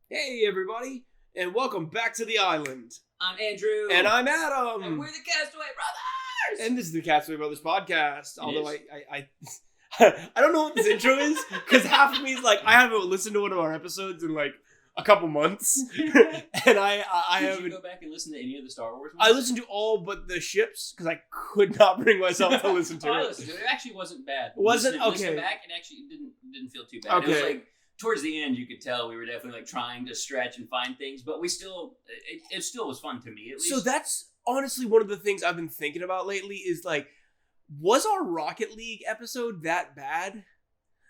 Hey everybody, and welcome back to the island. I'm Andrew. And I'm Adam. And we're the Castaway Brothers! And this is the Castaway Brothers podcast. Although is. I don't know what this intro is, because half of me is like, I haven't listened to one of our episodes in like a couple months. And I Did haven't. you go back and listen to any of the Star Wars ones? I listened to all but the ships, because I could not bring myself to listen to I it. listened to it. It actually wasn't bad. Wasn't? Listen Okay. back, it actually didn't feel too bad. It was Okay. like, towards the end, you could tell we were definitely like trying to stretch and find things, but we still, it still was fun to me at least. So that's honestly one of the things I've been thinking about lately is like, was our Rocket League episode that bad?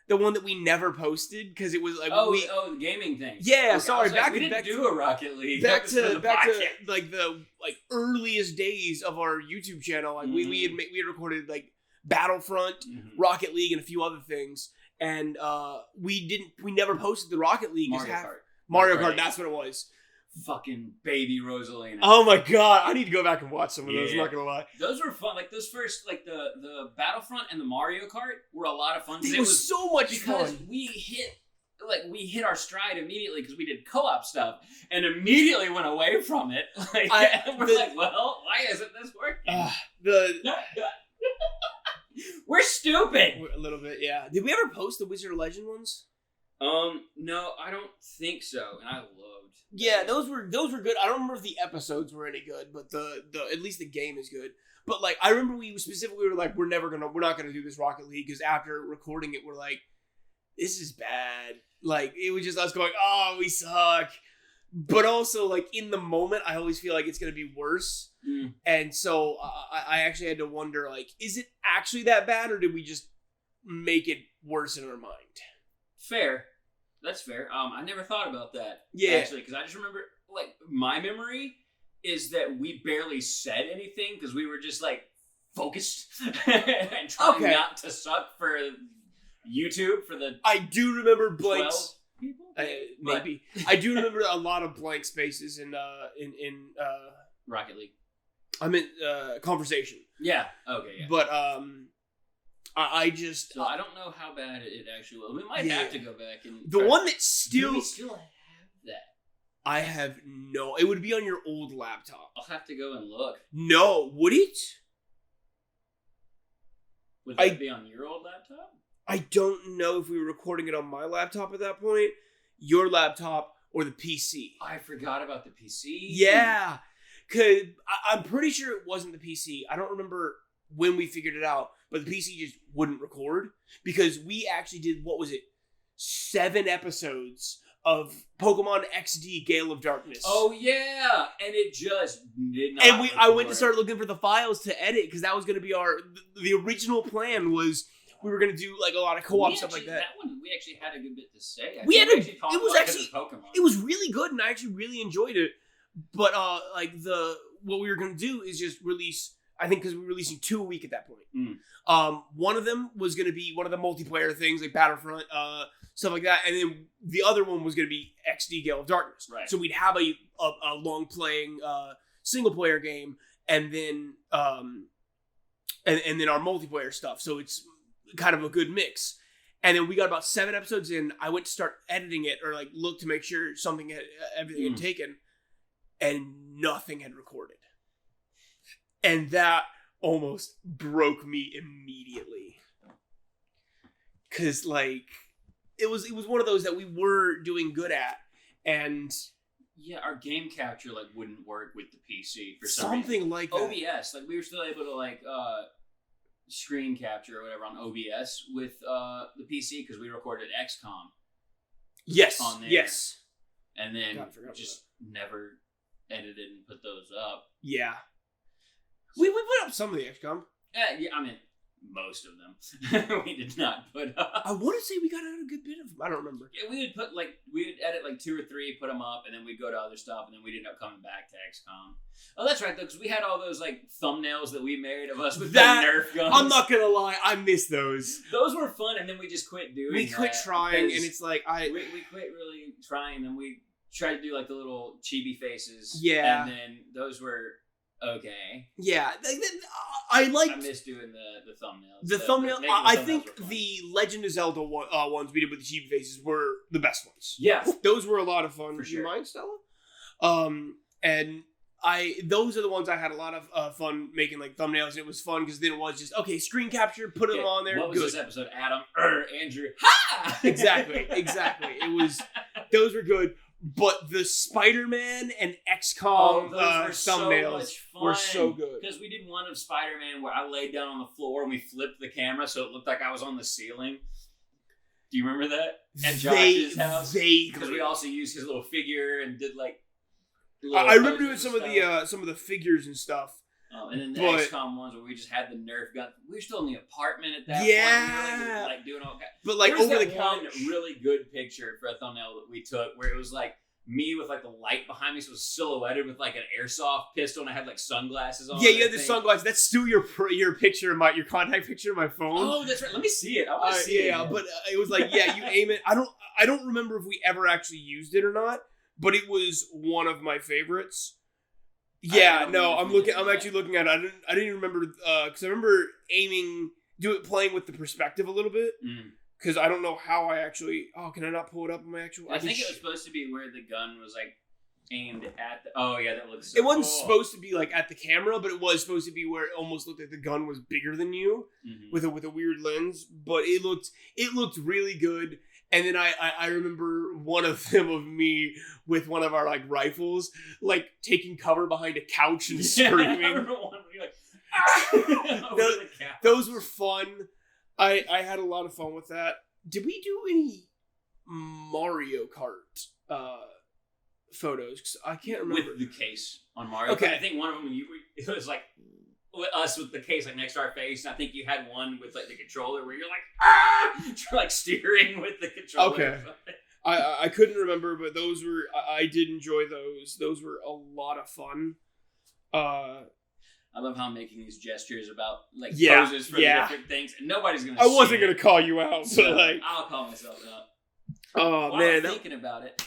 The one that we never posted because it was like the gaming thing. Yeah, Okay, sorry. I was like, back we didn't do a Rocket League. back episode to of the back to podcast. like the earliest days of our YouTube channel. Like we had recorded like Battlefront, Mhm. Rocket League, and a few other things, and we never posted the Rocket League. Mario Kart. Mario Mario Kart. Kart. That's what it was. Fucking baby Rosalina. Oh my god, I need to go back and watch some of those. I'm Yeah. not gonna lie. Those were fun. Like those first, like the Battlefront and the Mario Kart were a lot of fun. It was so much because fun. we hit our stride immediately because we did co-op stuff and immediately went away from it. Like we're like, well, why isn't this working? We're stupid. A little bit, yeah. Did we ever post the Wizard of Legend ones? No, I don't think so. And I loved. Yeah, those were good. I don't remember if the episodes were any good, but the at least the game is good. But like, I remember we specifically were like, we're not gonna do this Rocket League because after recording it, we're like, this is bad. Like, it was just us going, oh, we suck. But also, like, in the moment, I always feel like it's gonna be worse. Mm. And so I actually had to wonder, like, is it actually that bad, or did we just make it worse in our mind? Fair. That's fair. I never thought about that. Yeah. Actually, because I just remember, like, my memory is that we barely said anything because we were just like focused and trying not to suck for YouTube for the I do remember 12 blanks. people. Maybe I do remember a lot of blank spaces in Rocket League. I'm in conversation. Yeah. Okay. Yeah. But I just So I don't know how bad it actually was. We might Yeah. have to go back and the one that Do we still have that? I have no. It would be on your old laptop. I'll have to go and look. No, would it? Would that be on your old laptop? I don't know if we were recording it on my laptop at that point, your laptop, or the PC. I forgot about the PC. Yeah, because I'm pretty sure it wasn't the PC. I don't remember when we figured it out, but the PC just wouldn't record because we actually did, what was it, 7 episodes of Pokemon XD Gale of Darkness. Oh yeah, and it just did not. And I went to record. start looking for the files to edit because that was going to be the original plan was we were going to do like a lot of co-op stuff like that. That one we actually had a good bit to say. It was really good and I actually really enjoyed it. But what we were going to do is just release, I think because we were releasing 2 a week at that point. One of them was going to be one of the multiplayer things like Battlefront, stuff like that, and then the other one was going to be XD Gale of Darkness. Right. So we'd have a long playing single player game, and then and then our multiplayer stuff. So it's kind of a good mix. And then we got about 7 episodes in. I went to start editing it or like look to make sure everything had taken, and nothing had recorded. And that almost broke me immediately. Cause like it was one of those that we were doing good at, and yeah, our game capture like wouldn't work with the PC for some reason. something like that. OBS, like we were still able to like screen capture or whatever on OBS with the PC because we recorded XCOM. Yes. On there. Yes. And then God, I forgot just never edited and put those up. Yeah. We put up some of the XCOM. Yeah, I mean most of them. We did not put up. I want to say we got out a good bit of them. I don't remember. Yeah, we would edit like 2 or 3, put them up, and then we'd go to other stuff, and then we'd end up coming back to XCOM. Oh, that's right, though, because we had all those like thumbnails that we made of us with the Nerf guns. I'm not gonna lie, I miss those. Those were fun, and then we just quit doing. We quit trying, and because it's like we quit really trying, and we tried to do like the little chibi faces. Yeah. and then those were okay. Yeah, I liked. I miss doing the thumbnails. The thumbnail. I think the Legend of Zelda ones we did with the chibi faces were the best ones. Yeah, those were a lot of fun. For Do you sure. mind, Stella? And those are the ones I had a lot of fun making, like thumbnails. And it was fun because then it was just okay, screen capture, put them on there. What was good. this episode? Adam, Andrew. Ha! Exactly. It was. Those were good. But the Spider-Man and XCOM thumbnails were so good. Because we did one of Spider-Man where I laid down on the floor and we flipped the camera so it looked like I was on the ceiling. Do you remember that? At Josh's house? Because we also used his little figure and did like... I remember doing some of the figures and stuff. And then the XCOM ones where we just had the Nerf gun. We were still in the apartment at that point. We were like doing all kinds. But like over the one really good picture for a thumbnail that we took where it was like me with like the light behind me, so it was silhouetted with like an airsoft pistol, and I had like sunglasses on. Yeah, you had the sunglasses. That's still your picture of your contact picture of my phone. Oh, that's right. Let me see it. I want to see it. Yeah, but it was like, you aim it. I don't remember if we ever actually used it or not, but it was one of my favorites. Yeah, no, I'm actually looking at it. I didn't even remember because I remember playing with the perspective a little bit. Because I don't know how I actually. Oh, can I not pull it up on my actual? I think it was supposed to be where the gun was like aimed at. That looks. So it wasn't cool. supposed to be like at the camera, but it was supposed to be where it almost looked like the gun was bigger than you with a weird lens. But it looked really good. And then I remember one of them of me with one of our like rifles, like taking cover behind a couch and screaming. I remember one where you're like, those were fun. I had a lot of fun with that. Did we do any Mario Kart photos? 'Cause I can't remember. With the case on Mario Kart. I think one of them it was like us with the case like next to our face, and I think you had one with like the controller where you're like you're like steering with the controller. Okay. I couldn't remember, but those were I did enjoy those. Those were a lot of fun. I love how I'm making these gestures about like poses for different things, and nobody's gonna. I wasn't gonna call you out, so like I'll call myself out. Oh While man, I'm thinking about it.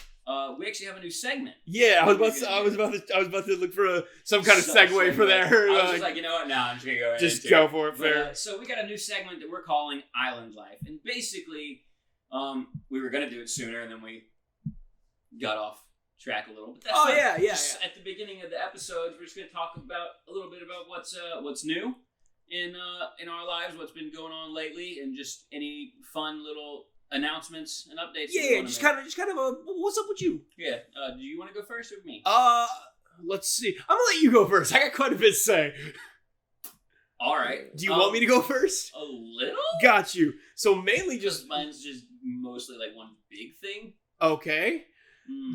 We actually have a new segment. Yeah, I was about to look for some kind of segue for there. I was just like, you know what? No, I'm just gonna go. Just go for it. Fair. So we got a new segment that we're calling Island Life, and basically, we were gonna do it sooner, and then we got off track a little. But that's At the beginning of the episodes, we're just gonna talk about a little bit about what's new in our lives, what's been going on lately, and just any fun little announcements and updates. Yeah, just kind of a what's up with you? Yeah. Do you want to go first or me? Let's see. I'm gonna let you go first. I got quite a bit to say. All right. Do you want me to go first? A little. Got you. So mainly just mine's just mostly like one big thing. Okay.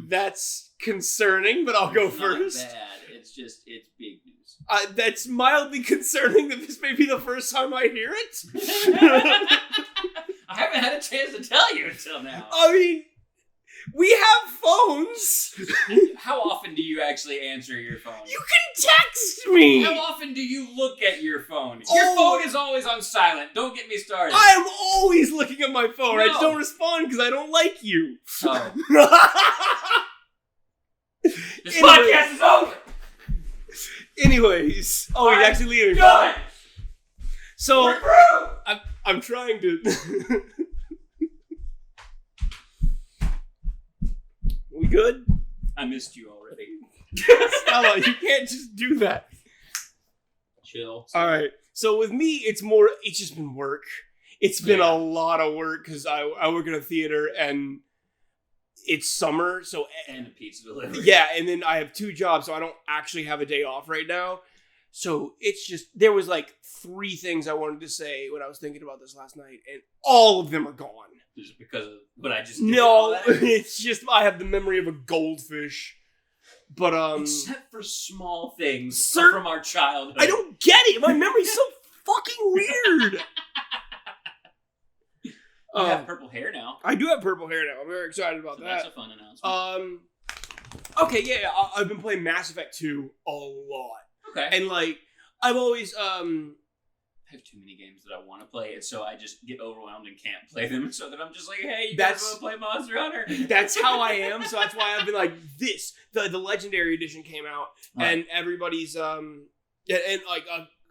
That's concerning, but I'll go It's first. Not bad. It's big news. That's mildly concerning that this may be the first time I hear it. I haven't had a chance to tell you until now. I mean, we have phones. How often do you actually answer your phone? You can text me. How often do you look at your phone? Your phone is always on silent. Don't get me started. I am always looking at my phone. No. I just don't respond because I don't like you. Oh. This podcast is over. Anyways. Oh, he's actually leaving. Done. So, we're through. I'm trying to... We good? I missed you already. Stella, you can't just do that. Chill. All right. So with me, it's just been work. It's been a lot of work because I work in a theater and it's summer. So and a pizza delivery. Yeah, and then I have 2 jobs, so I don't actually have a day off right now. So it's just, there was like 3 things I wanted to say when I was thinking about this last night, and all of them are gone. Just because of what I just did? No, it's just I have the memory of a goldfish. But except for small things from our childhood. I don't get it. My memory's so fucking weird. You have purple hair now. I do have purple hair now. I'm very excited about that. That's a fun announcement. Okay, yeah, I've been playing Mass Effect 2 a lot. Okay. And like, I've always I have too many games that I want to play, and so I just get overwhelmed and can't play them. So that I'm just like, hey, you guys want to play Monster Hunter? That's how I am. So that's why I've been like, the Legendary Edition came out, and everybody's and like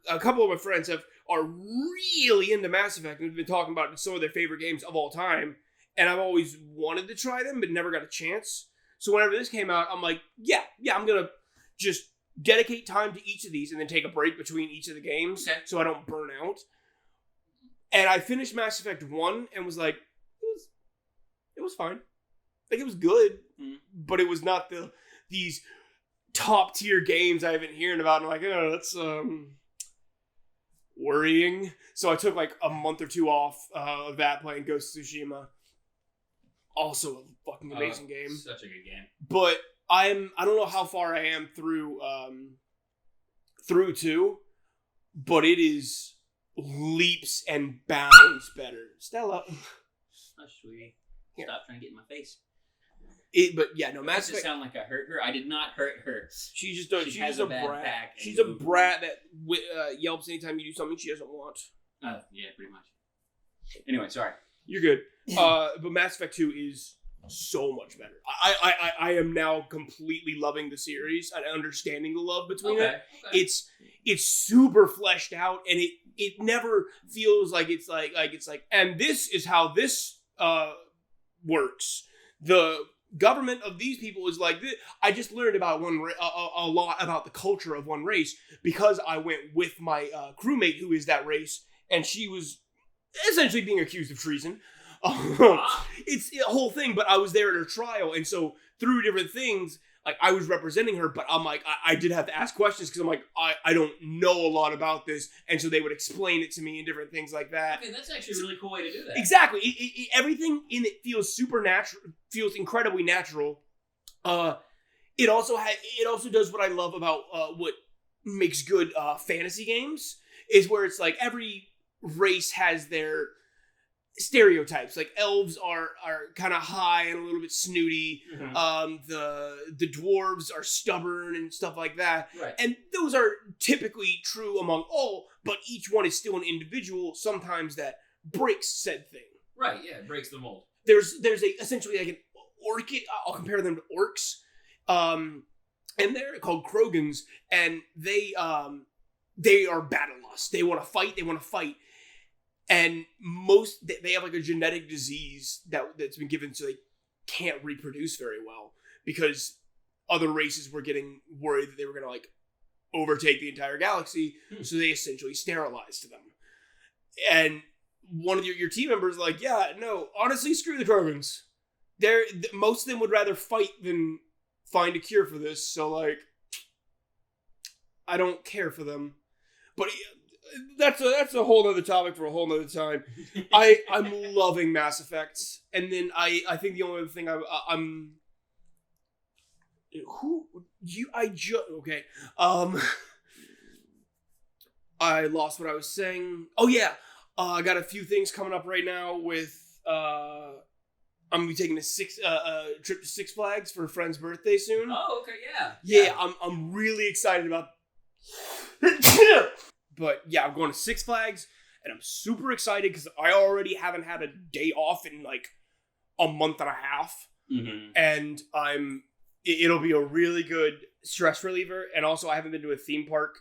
a couple of my friends are really into Mass Effect and have been talking about some of their favorite games of all time. And I've always wanted to try them, but never got a chance. So whenever this came out, I'm like, yeah, I'm going to just dedicate time to each of these and then take a break between each of the games so I don't burn out. And I finished Mass Effect 1 and was like, it was fine. Like, it was good, but it was not these top tier games I've been hearing about. And I'm like, oh, that's worrying. So I took like a month or two off of that playing Ghost of Tsushima. Also a fucking amazing game. Such a good game. But I don't know how far I am through 2, but it is leaps and bounds better. Stella. Oh, sweetie. Stop trying to get in my face. But yeah, no, Mass Effect. Sound like I hurt her. I did not hurt her. She's just a brat. She's a brat that yelps anytime you do something she doesn't want. Yeah, pretty much. Anyway, sorry. You're good. But Mass Effect 2 is so much better. I am now completely loving the series and understanding the love between it. Okay. It's super fleshed out, and it never feels like it's like and this is how this works. The government of these people is like this. I just learned about a lot about the culture of one race because I went with my crewmate who is that race, and she was essentially being accused of treason. It's a whole thing, but I was there at her trial, and so through different things, like I was representing her, but I'm like, I did have to ask questions because I'm like, I don't know a lot about this, and so they would explain it to me and different things like that. Okay, that's actually a really cool way to do that. Exactly. Everything in it feels supernatural, feels incredibly natural. It also does what I love about what makes good fantasy games, is where it's like every race has their stereotypes. Like elves are kind of high and a little bit snooty. Mm-hmm. The dwarves are stubborn and stuff like that. Right. And those are typically true among all, but each one is still an individual sometimes that breaks said thing. Right, yeah, it breaks the mold. There's essentially like an orc. I'll compare them to orcs. And they're called Krogans, and they are battle lust. They want to fight. And they have like a genetic disease that's been given, so they can't reproduce very well because other races were getting worried that they were going to like overtake the entire galaxy. So they essentially sterilized them. And one of your team members is like, yeah, no, honestly, screw the Krogans. Most of them would rather fight than find a cure for this. So like, I don't care for them. But that's a whole other topic for a whole other time. I'm loving Mass Effect, and then I think the only other thing I lost what I was saying. Oh yeah, I got a few things coming up right now with I'm gonna be taking a trip to Six Flags for a friend's birthday soon. Oh okay, yeah. I'm really excited about. But yeah, I'm going to Six Flags, and I'm super excited because I already haven't had a day off in like a month and a half. Mm-hmm. And it'll be a really good stress reliever. And also, I haven't been to a theme park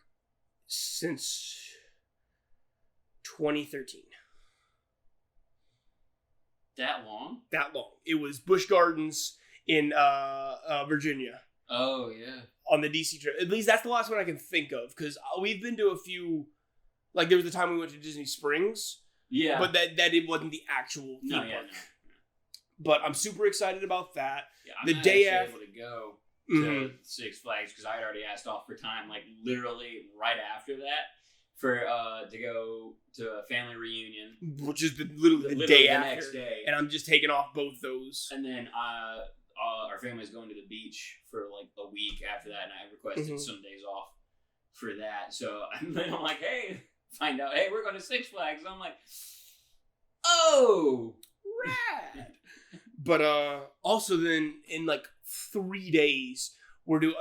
since 2013. That long? That long. It was Busch Gardens in Virginia. Oh, yeah. On the DC trip. At least that's the last one I can think of, because we've been to a few, like there was the time we went to Disney Springs. Yeah. But that it wasn't the actual theme park. No. But I'm super excited about that. Yeah, I'm not actually able to go to Six Flags because I had already asked off for time, like literally right after that, for to go to a family reunion. Which is literally the day after. Next day. And I'm just taking off both those. And then our family's going to the beach for like a week after that, and I requested some days off for that. So I'm like, hey, find out, hey, we're going to Six Flags. And I'm like, oh, rad. But also then in like 3 days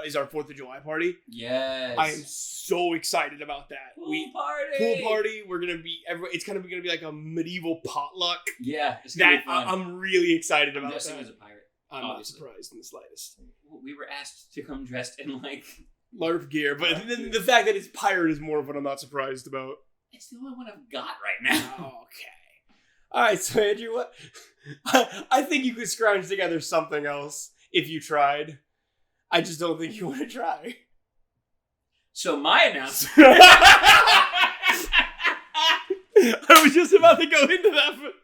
is our 4th of July party. Yes, I am so excited about that. Pool party. We're gonna be it's gonna be like a medieval potluck. Yeah, it's gonna be fun. I'm really excited about that. As a pirate. I'm not surprised in the slightest. We were asked to come dressed in like LARP gear, but the fact that it's pirate is more of what I'm not surprised about. It's the only one I've got right now. Okay. Alright, so Andrew, what? I think you could scrounge together something else if you tried. I just don't think you want to try. So my announcement... I was just about to go into that, but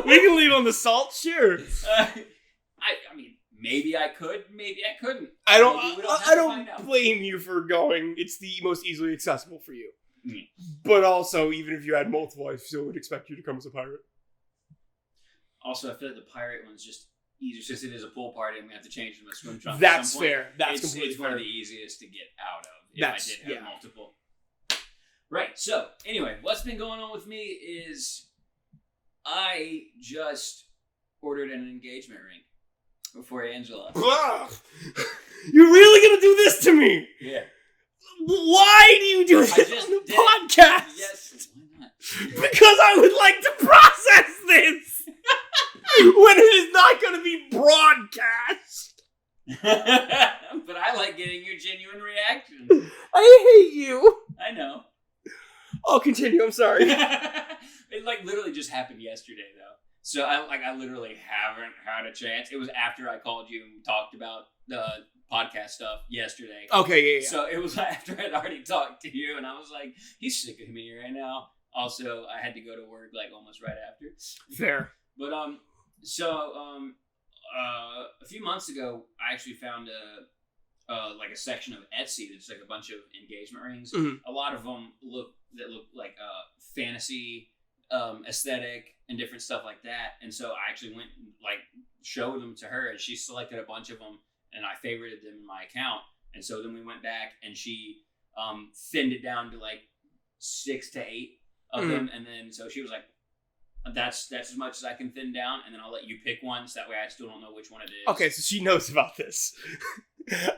we can leave on the salt, sure. I mean, maybe I could, maybe I couldn't. I don't blame you for going. It's the most easily accessible for you. Mm. But also, even if you had multiple, I still would expect you to come as a pirate. Also, I feel like the pirate one's just easier since it is a pool party and we have to change them to swim trunks. That's fair. That's completely fair. It's one of the easiest to get out of if I did have multiple. Right, so, anyway, what's been going on with me is I just ordered an engagement ring for Angela. You're really gonna do this to me? Yeah. Why do you do this on the podcast? Yes, why not? Because I would like to process this when it is not gonna be broadcast. But I like getting your genuine reaction. I hate you. I know. I'll continue. I'm sorry. It literally just happened yesterday, though. So I literally haven't had a chance. It was after I called you and talked about the podcast stuff yesterday. Okay, yeah. So it was after I'd already talked to you, and I was like, he's sick of me right now. Also, I had to go to work almost right after. Fair. But a few months ago, I actually found a section of Etsy that's a bunch of engagement rings. Mm-hmm. A lot of them look like fantasy aesthetic and different stuff like that. And so I actually went and showed them to her, and she selected a bunch of them, and I favorited them in my account. And so then we went back, and she thinned it down to 6 to 8 of them, and then so she was like, That's as much as I can thin down, and then I'll let you pick one, so that way I still don't know which one it is. Okay, so she knows about this.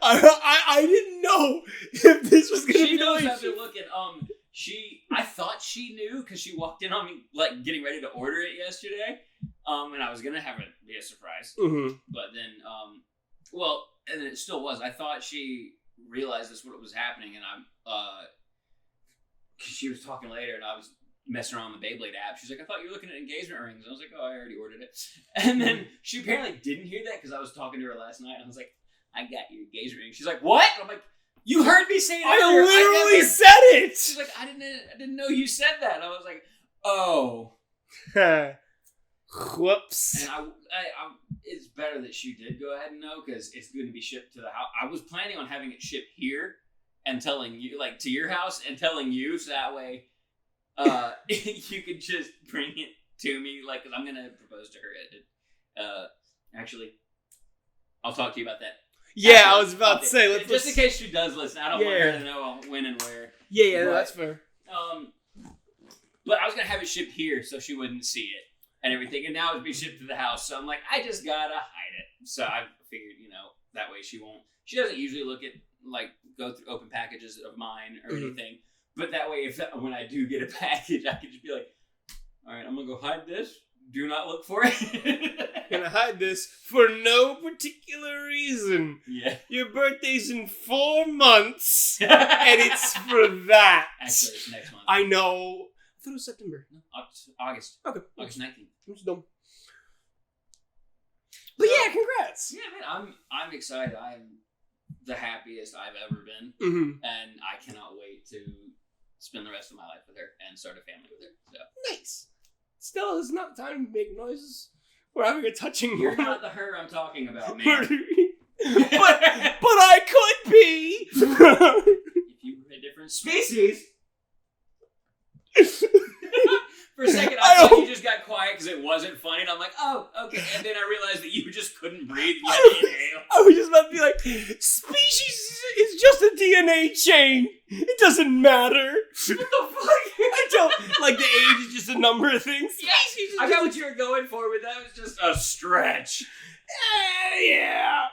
I didn't know if this was going to be the way. She knows I've been looking. I thought she knew because she walked in on me getting ready to order it yesterday, and I was gonna have it be a surprise. Mm-hmm. But then, and then it still was. I thought she realized this what was happening, and she was talking later, and I was messing around on the Beyblade app. She's like, I thought you were looking at engagement rings. And I was like, oh, I already ordered it. And then she apparently didn't hear that because I was talking to her last night. And I was like, I got your engagement ring. She's like, what? And I'm like, you heard me say it earlier. I literally said it. She's like, I didn't know you said that. And I was like, oh. Whoops. And I it's better that she did go ahead and know because it's going to be shipped to the house. I was planning on having it shipped here and telling you, to your house and telling you, so that way you could just bring it to me, because I'm gonna propose to her. Actually, I'll talk to you about that. Yeah, I was about to say, just in case she does listen. I don't want her to know when and where. Yeah, that's fair. But I was gonna have it shipped here so she wouldn't see it and everything, and now it's being shipped to the house. So I'm like, I just gotta hide it. So I figured, that way she won't. She doesn't usually look at go through open packages of mine or anything. But that way, when I do get a package, I can just be like, all right, I'm going to go hide this. Do not look for it. Gonna hide this for no particular reason. Yeah. Your birthday's in 4 months, and it's for that. Actually, it's next month. I know. I thought it was September. No, August. Okay. August 19th. I'm just dumb. But yeah, congrats. Yeah, man, I'm excited. I'm the happiest I've ever been. Mm-hmm. And I cannot wait to spend the rest of my life with her and start a family with her. So. Nice. Still, it's not time to make noises. We're having a touching. You're not the her I'm talking about, man. but I could be. If you were a different species. For a second, I thought you just got quiet because it wasn't funny, and I'm like, oh, okay. And then I realized that you just couldn't breathe. You had to inhale. I was just about to be like, species is just a DNA chain. It doesn't matter. What the fuck? The age is just a number of things. Species. I got what you were going for, but that was just a stretch. Yeah.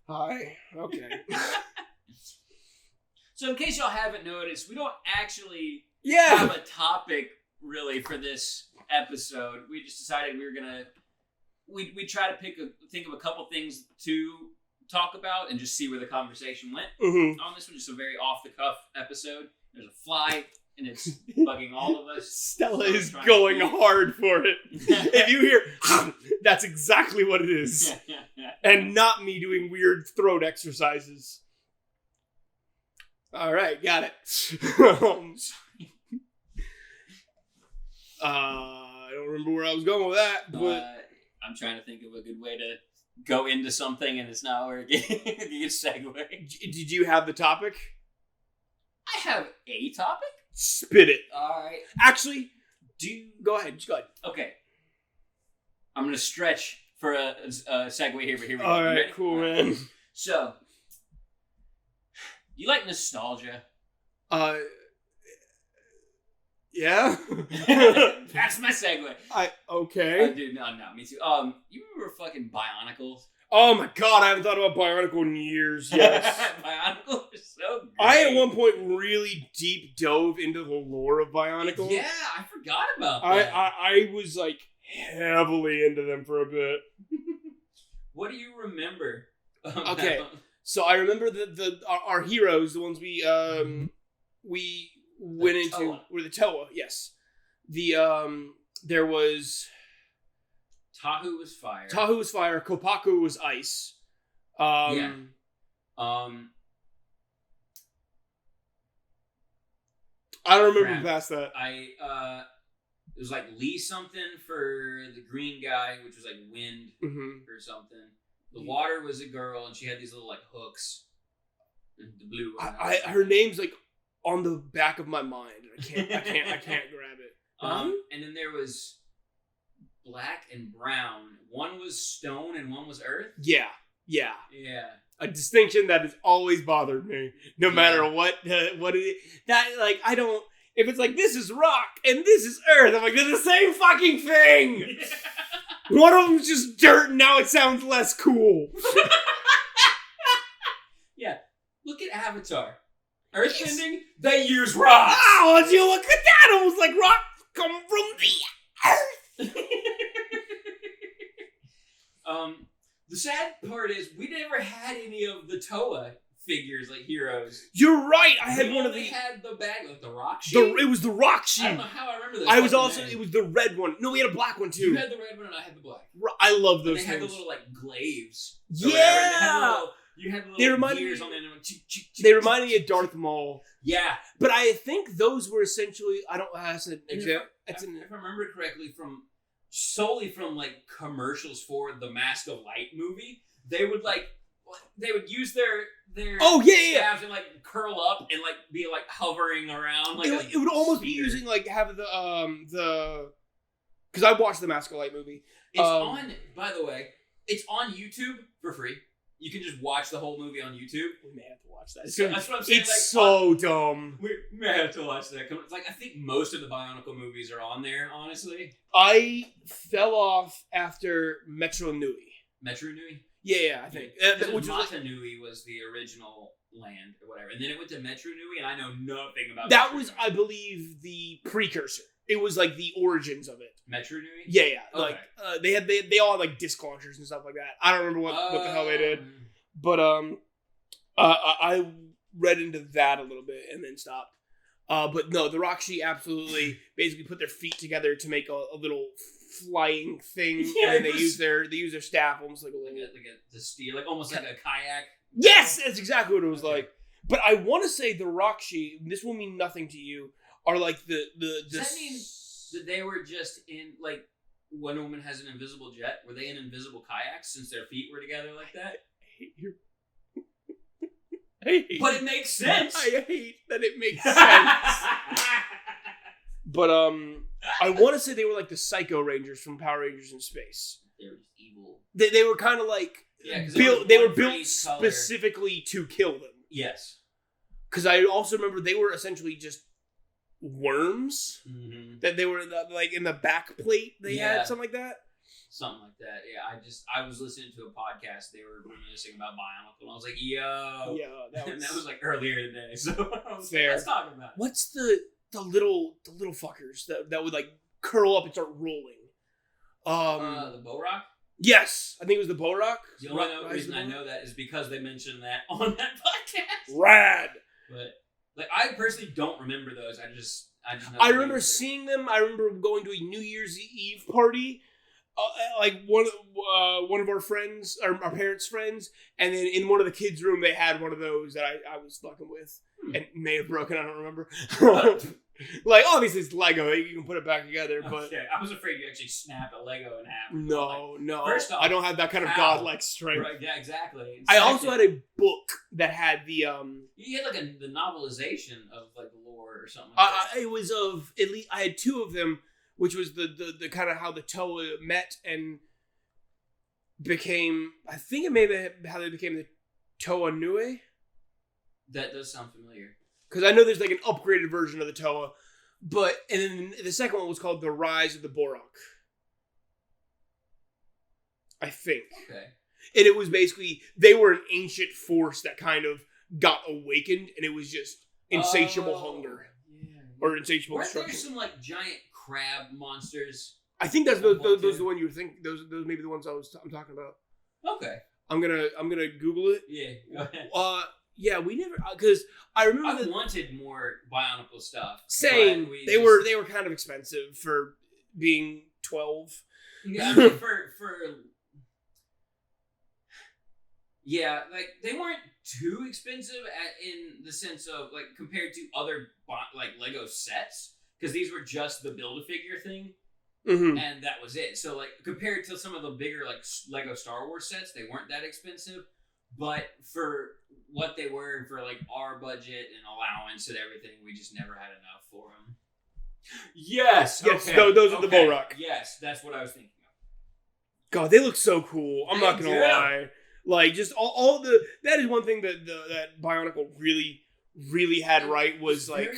Hi. Okay. So in case y'all haven't noticed, we don't actually have a topic really for this episode. We just decided we were gonna we try to think of a couple things to talk about and just see where the conversation went. Mm-hmm. On this one, just a very off-the-cuff episode. There's a fly, and it's bugging all of us. Stella So is trying going to- hard for it. If you hear, that's exactly what it is. And not me doing weird throat exercises. All right, got it. I don't remember where I was going with that, but I'm trying to think of a good way to go into something, and it's not working. You can segue. Did you have the topic? I have a topic. Spit it. All right. Actually, go ahead. Just go ahead. Okay. I'm gonna stretch for a segue here, but here we go. All You right, ready? cool, man. So, you like nostalgia? Yeah. That's my segue. Okay. Dude, no, me too. You remember fucking Bionicles? Oh my god, I haven't thought about Bionicle in years. Yes. Bionicles are so great. I at one point really deep dove into the lore of Bionicle. Yeah, I forgot about that. I was like heavily into them for a bit. What do you remember? Okay. So I remember our heroes, the ones we went into Toa. were the Toa. Yes. There was Tahu was fire. Tahu was fire. Kopaku was ice. Yeah. I don't remember Crap. past that. It was like Lee something for the green guy, which was like wind Mm-hmm. or something. The water was a girl, and she had these little like hooks. And the blue one. Her name's like on the back of my mind. I can't grab it. And then there was black and brown. One was stone and one was earth. Yeah. Yeah. A distinction that has always bothered me, no matter what it is. That like I don't. If it's like this is rock and this is earth, I'm like they're the same fucking thing. One of them's just dirt, and now it sounds less cool. Yeah. Look at Avatar. Earthbending, they use rocks. Oh, would you look at that? Almost like rock come from the earth. The sad part is we never had any of the Toa figures like heroes. You're right. I had We one of only the. had the bag with the rock sheet. It was the rock I sheet. don't know how I remember this. I was fucking also. name. It was the red one. No, we had a black one too. You had the red one and I had the black. I love And those they had the things. little like glaives. Yeah. You had the They little reminded gears me- on the end of it. They reminded me of Darth Maul, Yeah. but I think those were essentially. I don't. That's an And example. if I remember correctly, solely from like commercials for the Mask of Light movie, they would use their Oh yeah. staffs and like curl up and like be like hovering around like It would almost be speeder. using like have the because I watched the Mask of Light movie. It's on. By the way, it's on YouTube for free. You can just watch the whole movie on YouTube. We may have to watch that. So that's what I'm saying. It's like, so dumb. we may have to watch that. It's like I think most of the Bionicle movies are on there. Honestly, I fell off after Metro Nui. Metro Nui. Yeah, I think. Which was like, Mata Nui was the original land or whatever, and then it went to Metro Nui, and I know nothing about that Metro was, Nui. I believe, the precursor. It was like the origins of it. Metro Nui. Yeah. Okay. Like they all had like disc launchers and stuff like that. I don't remember what the hell they did, but I read into that a little bit and then stopped. But no, the Rockshi absolutely basically put their feet together to make a little flying thing, Yeah, and then it they was- use their staff almost like a little. like the steer, like almost like a kayak. Yes, that's exactly what it was Okay. like. But I want to say the Rockshi. This will mean nothing to you. Are like the. Does that mean that they were just in like Wonder Woman has an invisible jet? Were they in invisible kayaks since their feet were together like that? I hate But it makes sense. I hate that it makes sense. But I want to say they were like the Psycho Rangers from Power Rangers in Space. They were just evil. They were kind of like Yeah, 'cause built. was They were one for built each color. specifically to kill them. Yes. Because I also remember they were essentially just worms. Mm-hmm. That they were like in the back plate. They Yeah. had something like that. Something like that. Yeah, I was listening to a podcast. They were reminiscing about Bionicle, and I was like, "Yo, Yeah, that and was, that was like earlier today." So I was Fair. like, let's talk about it. What's the little fuckers that would like curl up and start rolling? The Bow Rock. Yes, I think it was the Borak. The only reason I know that is because they mentioned that on that podcast. Rad. But like, I personally don't remember those. I just know I remember seeing them. I remember going to a New Year's Eve party. Like one of our friends, our parents' friends, and then in one of the kids' room they had one of those that I was fucking with and may have broken. I don't remember. Like, obviously it's Lego, you can put it back together, but okay. I was afraid you actually snapped a Lego in half. No. First off, I don't have that kind of godlike strength. Right, yeah, exactly. I also had a book that had the You had like the novelization of like the lore or something. Like that. It was of at least I had two of them, which was the kind of how the Toa met and became. I think it may be how they became the Toa Nui. That does sound familiar. Because I know there's like an upgraded version of the Toa, and then the second one was called The Rise of the Borak. I think. Okay. And it was basically, they were an ancient force that kind of got awakened, and it was just insatiable hunger. Yeah. Or insatiable Weren't there destruction. some like giant crab monsters? I think that's those the one you were thinking. Those may be the ones I'm talking about. Okay. I'm gonna Google it. Yeah. Go ahead. Yeah, we never, because I remember I wanted more Bionicle stuff. Same. They were kind of expensive for being 12. Yeah, I mean, yeah, like they weren't too expensive in the sense of like compared to other like Lego sets, because these were just the Build-A-Figure thing. Mm-hmm. And that was it. So like compared to some of the bigger like Lego Star Wars sets, they weren't that expensive. But for what they were and for like our budget and allowance and everything, we just never had enough for them. Yes. Yes. Okay. Those are the Borak. Yes, that's what I was thinking of. God, they look so cool. I'm not gonna lie. Like just all that is one thing that Bionicle really had right was like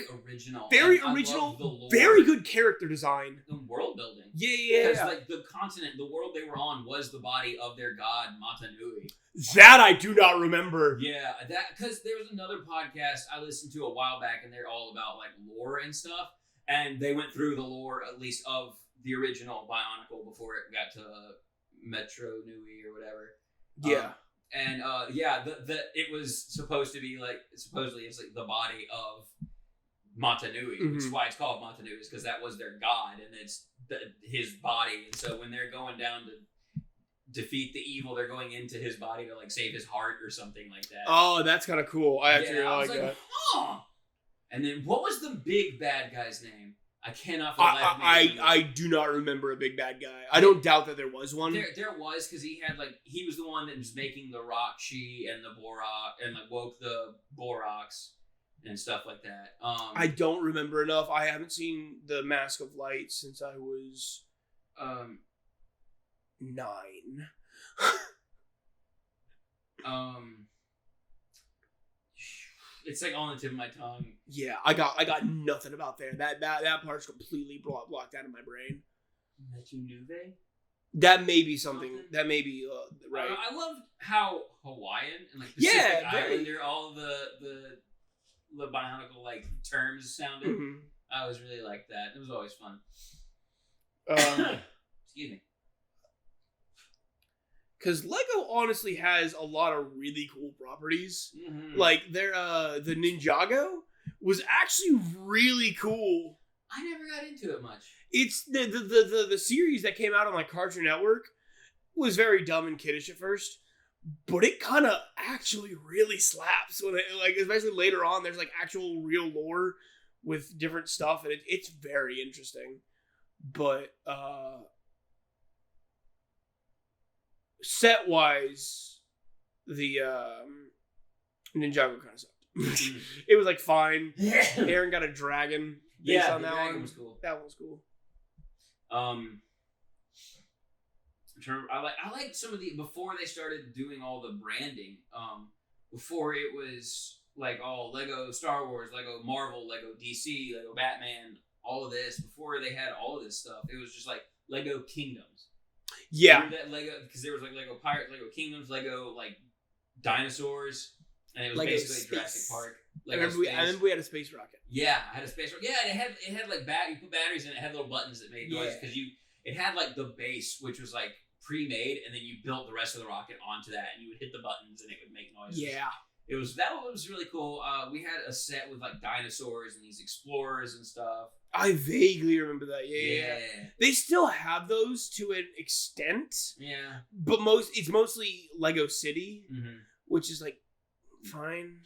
very original, very good character design, the world building. Yeah. Because like the continent, the world they were on was the body of their god Mata Nui. That I do not remember. Yeah, that because there was another podcast I listened to a while back, and they're all about like lore and stuff, and they went through the lore at least of the original Bionicle before it got to Metro Nui or whatever. Yeah. It was supposed to be like supposedly it's like the body of Mata Nui, which is why it's called Mata Nui, is because that was their god and it's his body. And so when they're going down to defeat the evil, they're going into his body to like save his heart or something like that. Oh, that's kind of cool. I actually really like that. Huh. And then what was the big bad guy's name? I cannot. I do not remember a big bad guy. I don't doubt that there was one. There was, because he was the one that was making the Rakshi and the Borak and like woke the Boraks and stuff like that. I don't remember enough. I haven't seen the Mask of Light since I was 9. It's like on the tip of my tongue. Yeah, I got nothing about there. That part's completely blocked out of my brain. Metu Nuve? That may be something. That may be right. I love how Hawaiian and like Pacific Islander, all the Bionicle like terms sounded. Mm-hmm. I always really liked that. It was always fun. Excuse me. Because Lego honestly has a lot of really cool properties. Mm-hmm. Like the Ninjago was actually really cool. I never got into it much. It's the series that came out on like Cartoon Network was very dumb and kiddish at first, but it kind of actually really slaps when like especially later on. There's like actual real lore with different stuff, and it's very interesting. But set wise, the Ninjago kind of sucked. It was like fine. Aaron got a dragon. Yeah, on that dragon one was cool. That one was cool. I like some of the before they started doing all the branding. Before it was like all Lego Star Wars, Lego Marvel, Lego DC, Lego Batman, all of this. Before they had all of this stuff, it was just like Lego Kingdoms. Yeah, remember that Lego, because there was like Lego Pirates, Lego Kingdoms, Lego like dinosaurs, and it was Lego basically space. Jurassic Park. I remember we had a space rocket. Yeah, I had a space rocket. Yeah, and it had like you put batteries in it. It had little buttons that made noise because it had like the base, which was like pre-made, and then you built the rest of the rocket onto that, and you would hit the buttons, and it would make noises. Yeah. That was really cool. We had a set with like dinosaurs and these explorers and stuff. I vaguely remember that. Yeah. They still have those to an extent. Yeah. But it's mostly Lego City, which is like fine.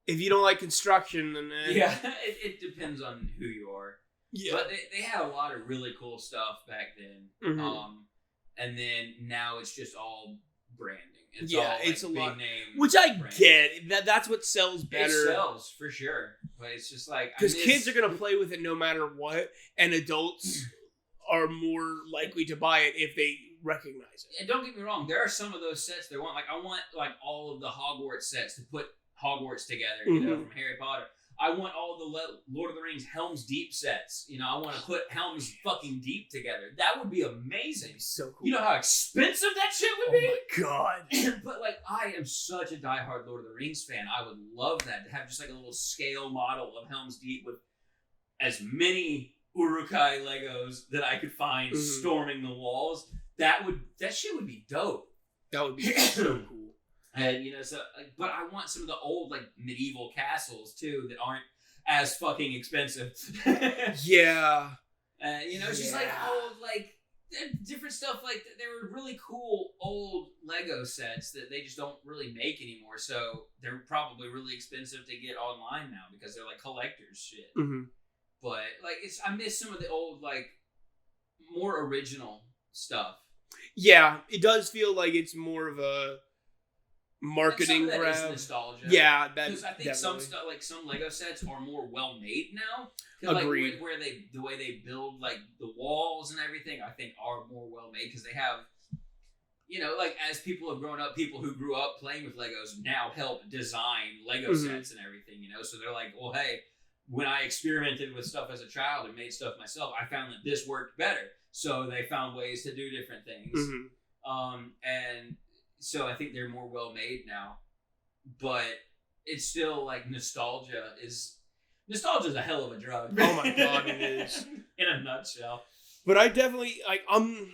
If you don't like construction, then yeah, it depends on who you are. Yeah. But they had a lot of really cool stuff back then. And then now it's just all branding. It's all like it's a big lot, name, which I branding. get. That's what sells better. It sells for sure, but it's just like because kids are gonna play with it no matter what, and adults are more likely to buy it if they recognize it. And don't get me wrong, there are some of those sets that I want like all of the Hogwarts sets to put Hogwarts together, you know, from Harry Potter. I want all the Lord of the Rings Helm's Deep sets. You know, I want to put Helm's fucking Deep together. That would be amazing. So cool. You know how expensive that shit would be? Oh my god. But like, I am such a diehard Lord of the Rings fan. I would love that, to have just like a little scale model of Helm's Deep with as many Uruk-hai Legos that I could find storming the walls. That shit would be dope. That would be so cool. And you know, so but I want some of the old like medieval castles too that aren't as fucking expensive. Yeah. You know, it's just like old like different stuff. Like there were really cool old Lego sets that they just don't really make anymore. So they're probably really expensive to get online now because they're like collector's shit. But like I miss some of the old like more original stuff. Yeah, it does feel like it's more of a marketing grab. Is nostalgia. Yeah, because I think some stuff, like some Lego sets, are more well made now. Agreed. Like where the way they build like the walls and everything, I think are more well made because they have, you know, like as people have grown up, people who grew up playing with Legos now help design Lego sets and everything. You know, so they're like, well, hey, when I experimented with stuff as a child and made stuff myself, I found that this worked better. So they found ways to do different things. And so I think they're more well made now, but it's still like nostalgia is a hell of a drug. Oh my god, it is. In a nutshell. But I definitely I'm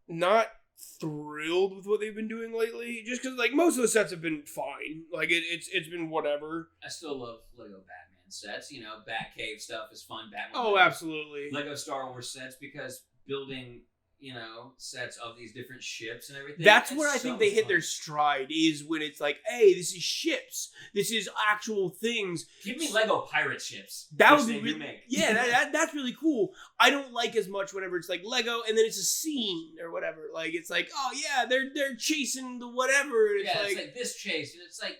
not thrilled with what they've been doing lately, just because like most of the sets have been fine. Like it's been whatever. I still love Lego Batman sets. You know, Batcave stuff is fun. Batman. Oh, absolutely. Lego Star Wars sets, because building, you know, sets of these different ships and everything. That's where I think they hit their stride, is when it's like, hey, this is ships. This is actual things. Give me Lego pirate ships. That would be really, yeah, that's really cool. I don't like as much whenever it's like Lego and then it's a scene or whatever. Like it's like, oh yeah, they're chasing the whatever. And it's like this chase, and it's like,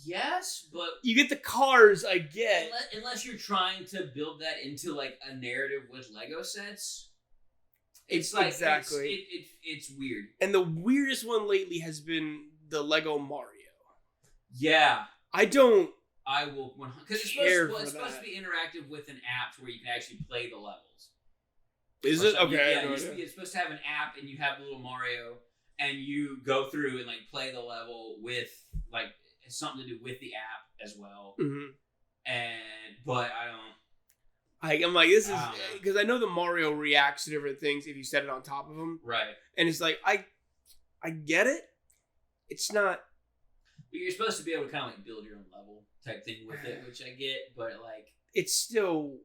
yes, but you get the cars, I get. Unless you're trying to build that into like a narrative with Lego sets. It's like exactly. It's weird. And the weirdest one lately has been the Lego Mario. Yeah, I will because it's supposed to be interactive with an app where you can actually play the levels. Is it okay? Yeah, it's supposed to have an app, and you have the little Mario, and you go through and like play the level with like something to do with the app as well. But I don't. I'm like, this is because I know the Mario reacts to different things if you set it on top of them, right? And it's like I get it. It's not. But you're supposed to be able to kind of like build your own level type thing with it, which I get. But like, it's still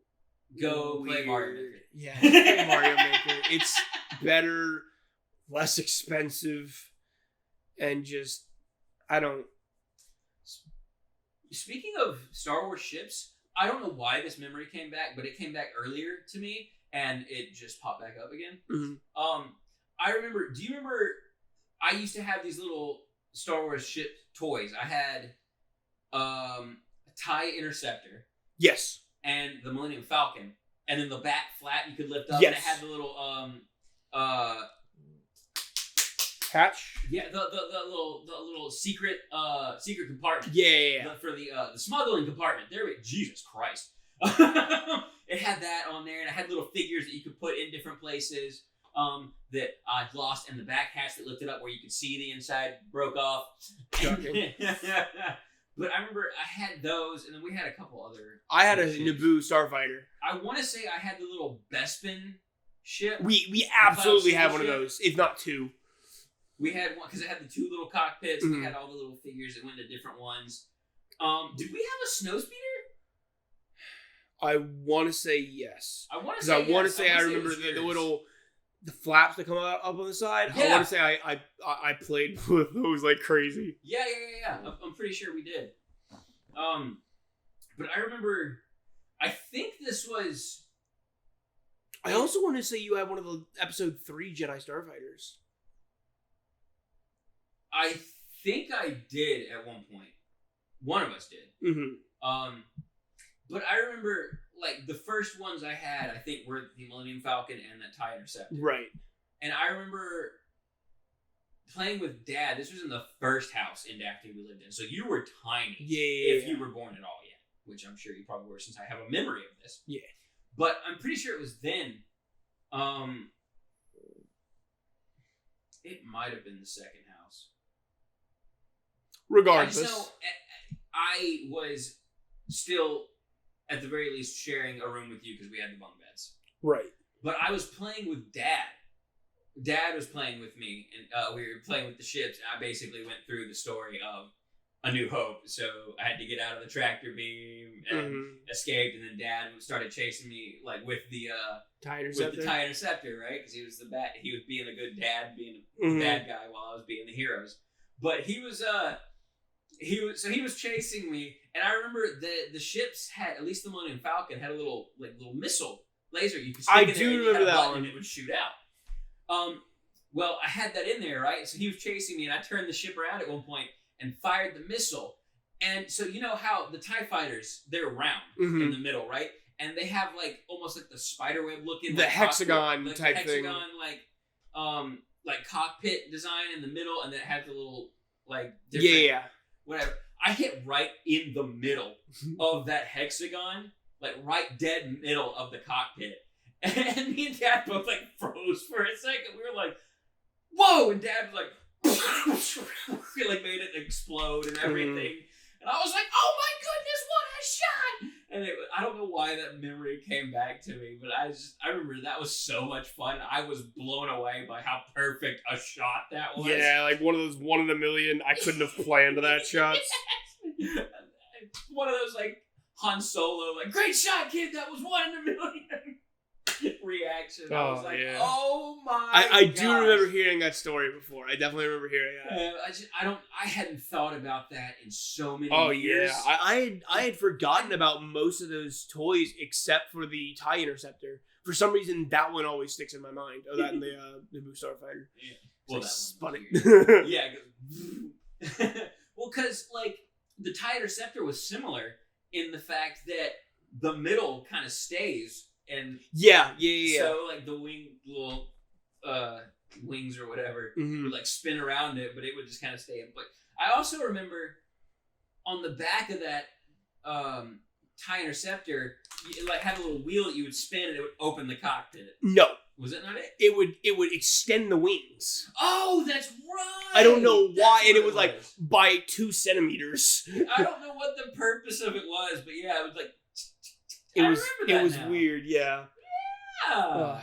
go play Mario Maker. Yeah, play Mario Maker. It's better, less expensive, and just I don't. Speaking of Star Wars ships. I don't know why this memory came back, but it came back earlier to me, and it just popped back up again. I remember. Do you remember? I used to have these little Star Wars ship toys. I had a TIE Interceptor. Yes. And the Millennium Falcon, and then the back flap you could lift up. Yes. And it had the little hatch. Yeah, the little secret compartment. Yeah. For the smuggling compartment. Jesus Christ. It had that on there, and it had little figures that you could put in different places. That I lost, and the back hatch that lifted up where you could see the inside broke off. Shocking. But I remember I had those, and then we had a couple other. I had a Naboo Starfighter. I want to say I had the little Bespin ship. We absolutely Cloud have one of City those, if not two. We had one because it had the two little cockpits. Mhm. And we had all the little figures that went to different ones. Did we have a snowspeeder? I want to say yes. I want to Because say I want yes. to say I wanna it remember was the yours. little the flaps that come out up on the side. I Yeah. want to say I played with those like crazy. Yeah. I'm pretty sure we did. But I remember. I think this was. I also want to say you had one of the episode 3 Jedi Starfighters. I think I did at one point. One of us did. Mm-hmm. But I remember like the first ones I had, I think, were the Millennium Falcon and that TIE Interceptor. Right. And I remember playing with Dad. This was in the first house in Daphne we lived in, so you were tiny. Yeah. If you were born at all yet, which I'm sure you probably were, since I have a memory of this. Yeah. But I'm pretty sure it was then. It might have been the second house. Regardless. I just know I was still, at the very least, sharing a room with you because we had the bunk beds. Right. But I was playing with Dad. Dad was playing with me, and we were playing with the ships. And I basically went through the story of A New Hope. So I had to get out of the tractor beam and escaped, and then Dad started chasing me like with the TIE Interceptor. with the TIE Interceptor, right? Because he was he was being a good dad, being a Mhm. bad guy while I was being the heroes. But he was chasing me, and I remember the ships had, at least the Millennium Falcon had a little missile laser you could stick I in there, do and you remember had a that button one. and it would shoot out. Well, I had that in there, right? So he was chasing me, and I turned the ship around at one point and fired the missile. And so you know how the TIE fighters, they're round in the middle, right? And they have like almost like the spiderweb looking, The like, hexagon cockpit, type the thing. hexagon like cockpit design in the middle, and then it had the little like different, Yeah. whatever. I hit right in the middle of that hexagon, like right dead middle of the cockpit. And me and Dad both like froze for a second. We were like, whoa! And Dad was like, we like made it explode and everything. And I was like, oh my goodness, what a shot! And I don't know why that memory came back to me, but I remember that was so much fun. I was blown away by how perfect a shot that was. Yeah, like one of those 1 in a million. I couldn't have planned that shots. One of those like Han Solo, like, great shot, kid. That was 1 in a million. Reaction. I was like, yeah. oh my I do gosh. remember hearing that story before. I definitely remember hearing that. I hadn't thought about that in so many Oh years. yeah, I had forgotten about most of those toys except for the TIE Interceptor. For some reason, that one always sticks in my mind. Oh, that and the Boo Starfighter. Yeah. Well, It's that like one spun was it. weird. Yeah. It goes, well, because like the TIE Interceptor was similar in the fact that the middle kind of stays, and yeah. so like the little wings or whatever would like spin around it, but it would just kind of stay in place. I also remember on the back of that TIE Interceptor, it like had a little wheel that you would spin and it would open the cockpit. No, Was that not it? it would extend the wings. Oh, that's right. I don't know why, That's and what it was like by 2 centimeters. I don't know what the purpose of it was, but yeah, it was like. It I was remember that was now. weird, yeah. Yeah.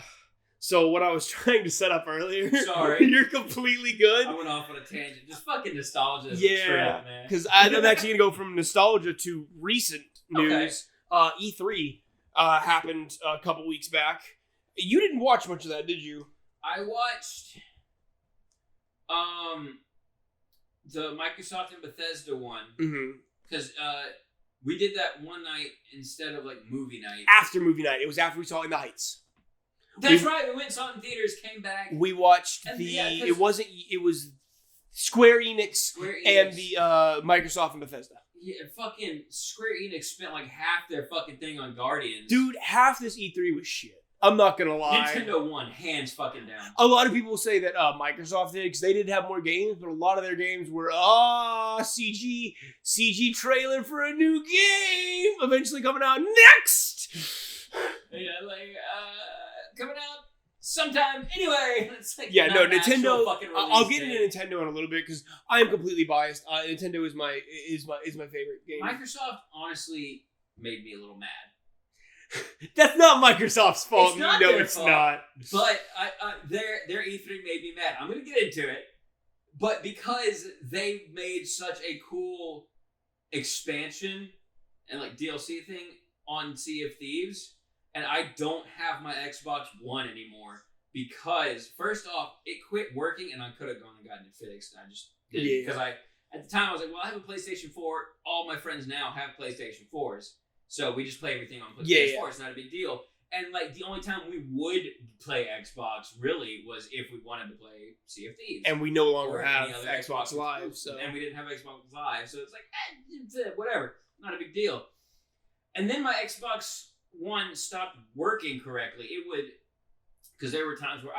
So what I was trying to set up earlier. Sorry. You're completely good. I went off on a tangent. Just fucking nostalgia. Is Yeah, a trip, man. because I'm actually gonna go from nostalgia to recent news. E3 happened a couple weeks back. You didn't watch much of that, did you? I watched the Microsoft and Bethesda one Mm-hmm. because we did that one night instead of like movie night. After movie night, it was after we saw In the Heights. That's right. We went and saw it in theaters, came back. We watched And the. yeah, 'cause- It was Square Enix, Square Enix and the Microsoft and Bethesda. Yeah, fucking Square Enix spent like half their fucking thing on Guardians. Dude, half this E3 was shit. I'm not gonna lie. Nintendo won hands fucking down. A lot of people say that Microsoft did because they did have more games, but a lot of their games were CG trailer for a new game eventually coming out next. Yeah, like coming out sometime anyway. It's like Yeah, no, not an actual Nintendo. fucking I'll release get date. into Nintendo in a little bit because I am completely biased. Nintendo is my favorite game. Microsoft honestly made me a little mad. That's not Microsoft's fault. It's not no, their it's fault. not. But their E3 made me mad. I'm gonna get into it, but because they made such a cool expansion and like DLC thing on Sea of Thieves, and I don't have my Xbox One anymore because first off, it quit working, and I could have gone and gotten it fixed. And I just didn't because at the time I was like, well, I have a PlayStation 4. All my friends now have PlayStation 4s, so we just play everything on PlayStation 4. It's not a big deal. And like the only time we would play Xbox really was if we wanted to play Sea of Thieves. And we no longer or have any other Xbox Live, so and we didn't have Xbox Live, so it's like whatever, not a big deal. And then my Xbox One stopped working correctly. It would, because there were times where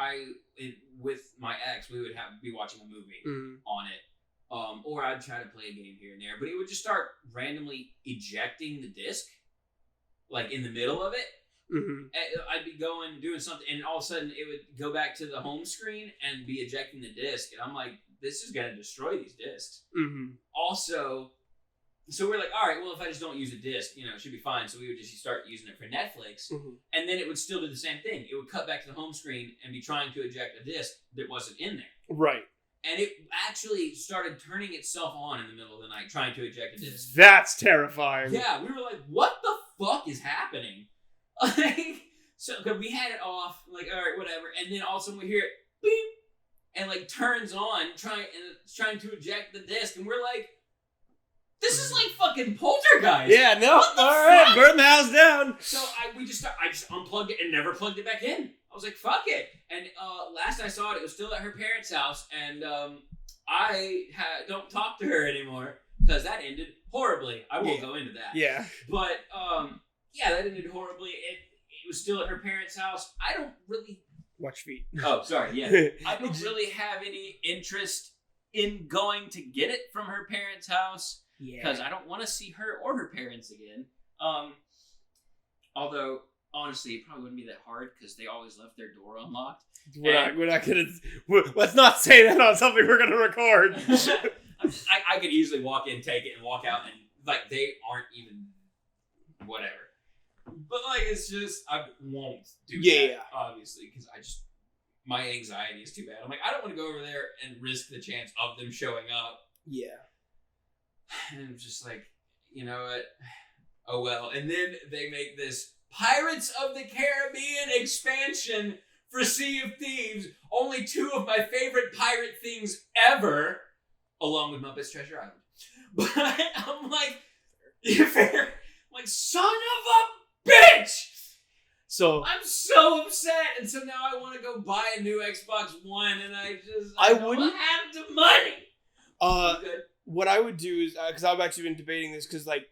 with my ex, we would be watching a movie on it, or I'd try to play a game here and there, but it would just start randomly ejecting the disc, like in the middle of it. I'd be doing something, and all of a sudden it would go back to the home screen and be ejecting the disc, and I'm like, this is gonna destroy these discs. Also, so we're like, all right, well, if I just don't use a disc, it should be fine. So we would just start using it for Netflix, and then it would still do the same thing. It would cut back to the home screen and be trying to eject a disc that wasn't in there. Right. And it actually started turning itself on in the middle of the night, trying to eject a disc. That's terrifying. Yeah, we were like, what the fuck is happening? So cause we had it off, like, all right, whatever, and then all of a sudden we hear it beep, and like turns on, trying to eject the disc, and we're like, this is like fucking Poltergeist. Yeah, no, all right, burn the house down. So I just unplugged it and never plugged it back in. I was like, fuck it. And last I saw it, it was still at her parents' house, and I don't talk to her anymore because that ended horribly. I won't go into that. Yeah, but yeah, that ended horribly. It was still at her parents' house. I don't really watch feet. Oh, sorry. Yeah, I don't really have any interest in going to get it from her parents' house because I don't want to see her or her parents again. Although honestly, it probably wouldn't be that hard because they always left their door unlocked. We're not gonna. Let's not say that on something we're gonna record. I could easily walk in, take it, and walk out, and like they aren't even whatever. But like it's just I won't do that obviously because my anxiety is too bad. I'm like I don't want to go over there and risk the chance of them showing up. Yeah. And I'm just like, you know what? Oh well. And then they make this Pirates of the Caribbean expansion for Sea of Thieves. Only two of my favorite pirate things ever, along with Muppets Treasure Island. But I'm like, fair. Like, son of a bitch! So I'm so upset, and so now I want to go buy a new Xbox One, and I wouldn't have the money. What I would do is because I've actually been debating this because like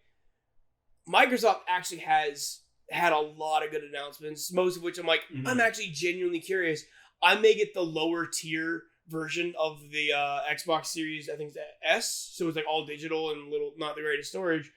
Microsoft actually has had a lot of good announcements, most of which I'm like I'm actually genuinely curious. I may get the lower tier version of the Xbox Series, I think it's S, so it's like all digital and not the greatest storage,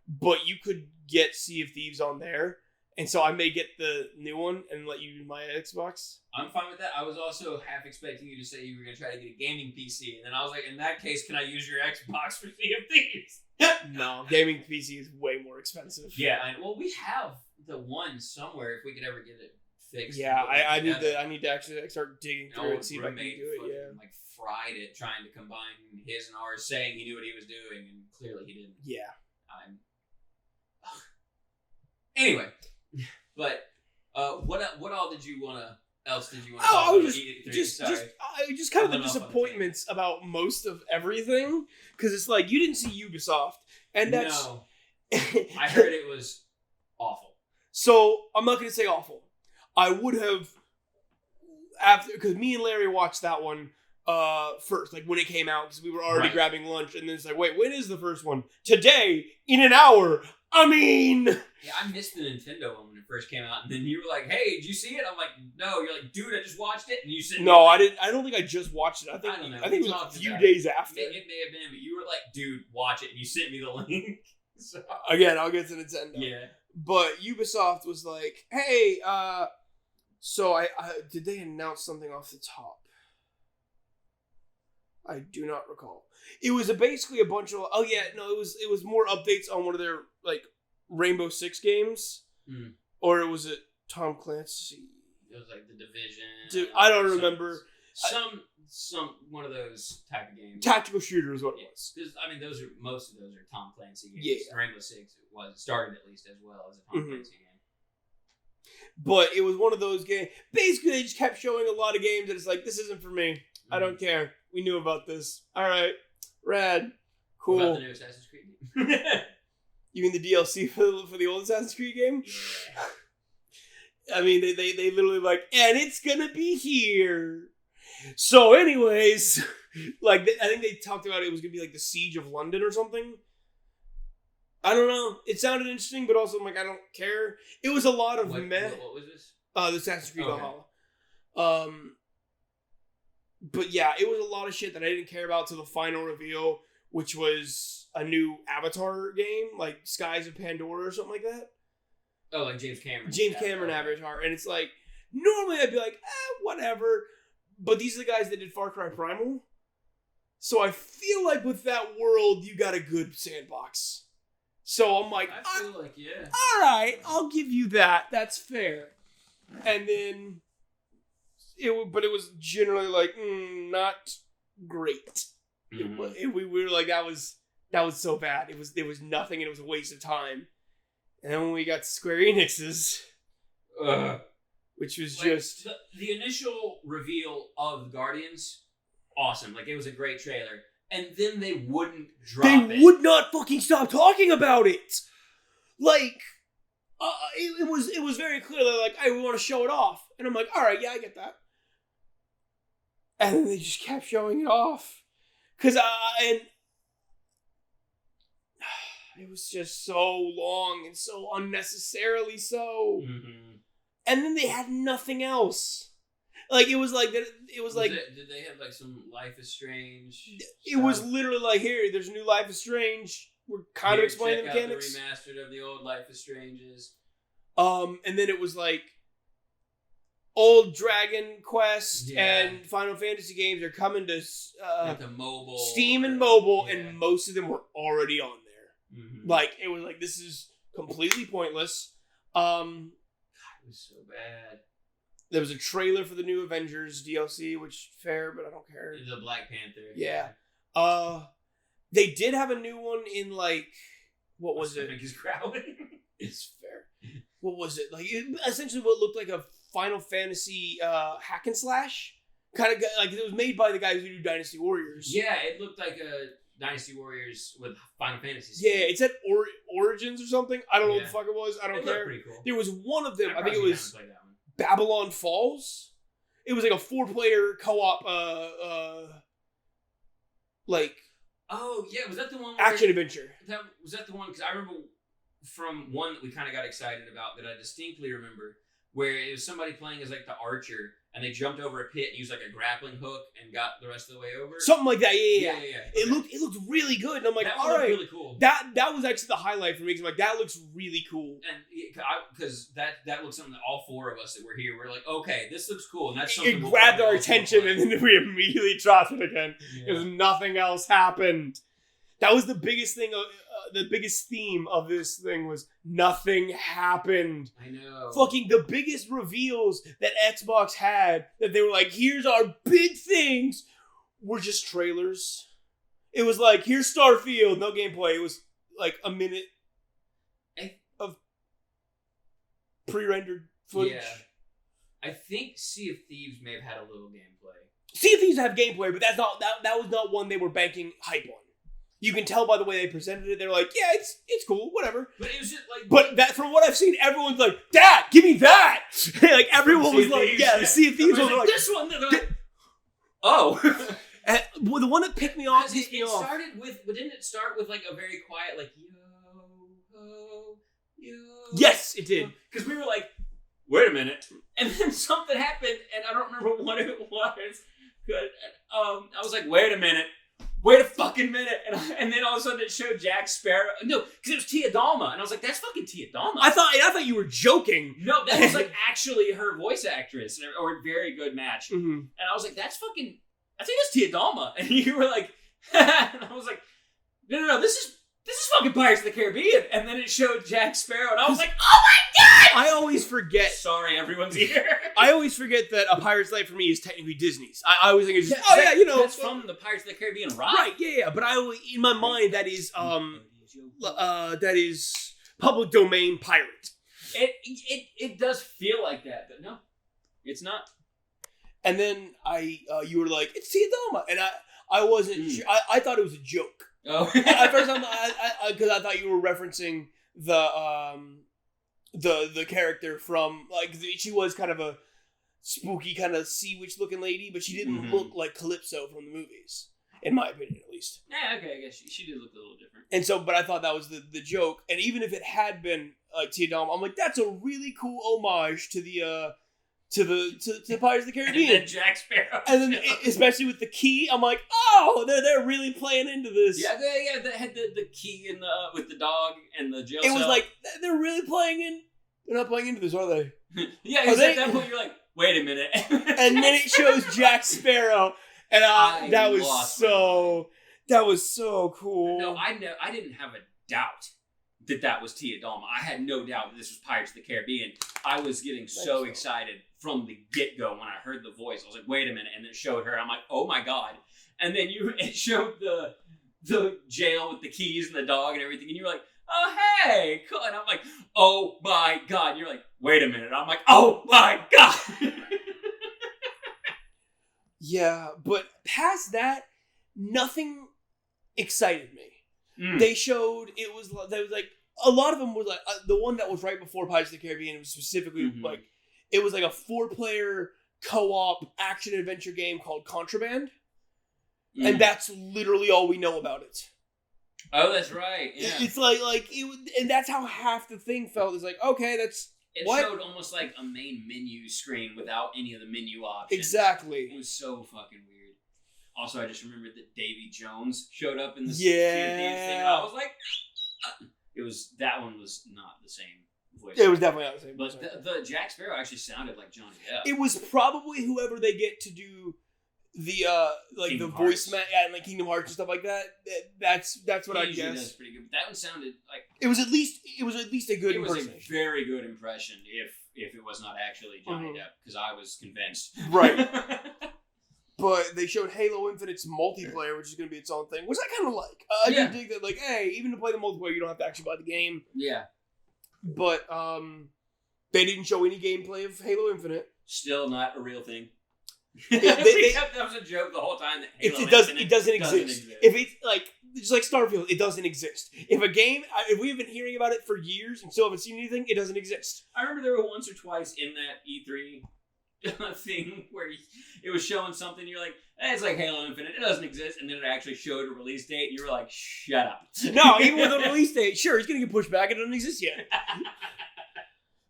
but you could get Sea of Thieves on there. And so I may get the new one and let you use my Xbox. I'm fine with that. I was also half expecting you to say you were going to try to get a gaming PC. And then I was like, in that case, can I use your Xbox for Sea of Thieves? No, gaming PC is way more expensive. Yeah, well, we have the one somewhere if we could ever get it fixed. Yeah, I need to actually start digging through it and see if I can do it. Yeah, like fried it trying to combine his and ours, saying he knew what he was doing, and clearly he didn't. Yeah. Anyway. But what all did you want to? Else did you want to? Oh, I was just kind of the disappointments about most of everything because it's like you didn't see Ubisoft, and that's. No. I heard it was awful. So I'm not going to say awful. I would have after because me and Larry watched that one first, like when it came out, because we were already grabbing lunch, and then it's like, wait, when is the first one? Today, in an hour. I mean... Yeah, I missed the Nintendo one when it first came out, and then you were like, hey, did you see it? I'm like, no. You're like, dude, I just watched it, and you said... No, I didn't. I don't think I just watched it. I think it was a few days after. It may have been, but you were like, dude, watch it, and you sent me the link. So. Again, I'll get to Nintendo. Yeah. But Ubisoft was like, hey, so did they announce something off the top? I do not recall. It was basically a bunch of it was more updates on one of their like Rainbow Six games. Or was it Tom Clancy? It was like The Division. Dude, I don't remember. One of those type of games. Tactical shooter is what it was. I mean, most of those are Tom Clancy games. Yeah. Rainbow Six started at least as well as a Tom Clancy game. But it was one of those games. Basically, they just kept showing a lot of games, and it's like, this isn't for me. I don't care. We knew about this. All right, rad, cool. What about the new Assassin's Creed game? You mean the DLC for the old Assassin's Creed game? Yeah. I mean, they literally like, and it's gonna be here. So, anyways, like I think they talked about it was gonna be like the Siege of London or something. I don't know. It sounded interesting, but also I'm like, I don't care. It was a lot of meh. What was this? The Assassin's Creed Valhalla. But yeah, it was a lot of shit that I didn't care about till the final reveal, which was a new Avatar game, like Skies of Pandora or something like that. Oh, like James Cameron. James Cameron Avatar. And it's like, normally I'd be like, whatever. But these are the guys that did Far Cry Primal. So I feel like with that world, you got a good sandbox. So I'm like, I feel like, yeah. All right, I'll give you that. That's fair. And then, it was generally like, not great. Mm-hmm. We were like, that was so bad. There was nothing, and it was a waste of time. And then when we got Square Enix's, which was like just the initial reveal of Guardians, awesome. Like, it was a great trailer. And then they wouldn't drop it. They would not fucking stop talking about it. Like, it was very clear. They're like, "Hey, we want to show it off," and I'm like, "All right, yeah, I get that." And then they just kept showing it off, and it was just so long and so unnecessarily so. Mm-hmm. And then they had nothing else. Like, it was like did they have like some Life is Strange? It was literally like, here, there's a new Life is Strange. We're kind of explaining the mechanics. Check out the remastered of the old Life is Stranges. And then it was like, old Dragon Quest and Final Fantasy games are coming to like the mobile, Steam and mobile, and most of them were already on there. Mm-hmm. Like, it was like, this is completely pointless. It was so bad. There was a trailer for the new Avengers DLC, which fair, but I don't care. The Black Panther. Yeah. They did have a new one in, like, what was it? He's growling. It's fair. What was it? Like, essentially what looked like a Final Fantasy hack and slash. Kind of, like, it was made by the guys who do Dynasty Warriors. Yeah, it looked like a Dynasty Warriors with Final Fantasy. Yeah, it said Origins or something. I don't know what the fuck it was. I don't care. Pretty cool. There was one of them. I think it was Babylon Falls. It was like a 4-player co-op, like. Oh yeah, was that the one? Action adventure. Was that the one? Because I remember from one that we kind of got excited about that I distinctly remember, where it was somebody playing as like the archer, and they jumped over a pit and used like a grappling hook and got the rest of the way over. Something like that. Yeah. Okay. It looked really good, and I'm like, that all right, really cool. That was actually the highlight for me. Cause I'm like, that looks really cool. And because that looks something that all four of us that were here, we're like, okay, this looks cool, and that's something it grabbed our attention, and then we immediately dropped it again. Because nothing else happened. That was the biggest thing. The biggest theme of this thing was nothing happened. I know. Fucking the biggest reveals that Xbox had, that they were like, here's our big things, were just trailers. It was like, here's Starfield, no gameplay. It was like a minute of pre-rendered footage. Yeah. I think Sea of Thieves may have had a little gameplay. Sea of Thieves have gameplay, but that was not one they were banking hype on. You can tell by the way they presented it. They're like, yeah, it's cool, whatever. But it was just like... But that, from what I've seen, everyone's like, Dad, give me that! Like, everyone was like, yeah, the Sea of Thieves was like... This one! They're like, oh! Well, the one that picked me off... Didn't it start with like a very quiet, like, yo. Yes, it did. Because we were like, wait a minute. And then something happened, and I don't remember what it was. Good. I was like, wait a minute. Wait a fucking minute. And then all of a sudden it showed Jack Sparrow. No, because it was Tia Dalma. And I was like, that's fucking Tia Dalma. I thought you were joking. No, that was like actually her voice actress, or a very good match. Mm-hmm. And I was like, I think that's Tia Dalma. And you were like, and I was like, no, this is fucking Pirates of the Caribbean. And then it showed Jack Sparrow, and I was like, oh my I always forget. Sorry, everyone's here. I always forget that A Pirate's Life for me is technically Disney's. I always think it's just, that's from the Pirates of the Caribbean ride. Right, yeah. But I always, in my mind, that is public domain pirate. It does feel like that, but no, it's not. And then you were like, it's Tia Dalma, and I wasn't sure. I thought it was a joke. Oh, at first because I thought you were referencing the character from she was kind of a spooky kind of sea witch looking lady, but she didn't look like Calypso from the movies, in my opinion at least. Yeah, okay, I guess she did look a little different. And so, but I thought that was the joke, and even if it had been like Tia Dalma, I'm like, that's a really cool homage to the Pirates of the Caribbean. And then Jack Sparrow. And then, especially with the key, I'm like, oh, they're really playing into this. Yeah, they had the key in with the dog and the jail cell. It was like, they're really playing in. They're not playing into this, are they? Yeah, because at that point you're like, wait a minute. And then it shows Jack Sparrow, and that was so cool. No, I didn't have a doubt that was Tia Dalma. I had no doubt that this was Pirates of the Caribbean. I was getting so excited from the get-go when I heard the voice. I was like, wait a minute, and it showed her. I'm like, oh my god. And then it showed the jail with the keys and the dog and everything, and you're like, oh hey, cool. And I'm like, oh my god. And you're like, wait a minute. I'm like, oh my god. Yeah, but past that, nothing excited me. They showed there was like a lot of them was like the one that was right before Pirates of the Caribbean was specifically like it was like a 4-player co-op action adventure game called Contraband, and that's literally all we know about it. Oh, that's right. Yeah, it's like it, and that's how half the thing felt. It's like, okay, that's it showed almost like a main menu screen without any of the menu options. Exactly. It was so fucking weird. Also, I just remembered that Davy Jones showed up in the thing. And I was like, that one was not the same voice. It was definitely not the same. But the Jack Sparrow actually sounded like Johnny Depp. It was probably whoever they get to do the Kingdom the Hearts. voice and like Kingdom Hearts and stuff like that. That's what I guess. That's pretty good. But that one sounded like it was at least a good impersonation. It was a very good impression if it was not actually Johnny Depp, because I was convinced. Right. But they showed Halo Infinite's multiplayer, which is going to be its own thing, which I kind of like. I do dig that, like, hey, even to play the multiplayer, you don't have to actually buy the game. Yeah. But they didn't show any gameplay of Halo Infinite. Still not a real thing. That was a joke the whole time. That it doesn't exist. If it's like just like Starfield, it doesn't exist. If we've been hearing about it for years and still haven't seen anything, it doesn't exist. I remember there were once or twice in that E3 thing where it was showing something, you're like, it's like Halo Infinite, it doesn't exist, and then it actually showed a release date, and you were like, shut up. No, even with a release date, sure, it's gonna get pushed back, it doesn't exist yet.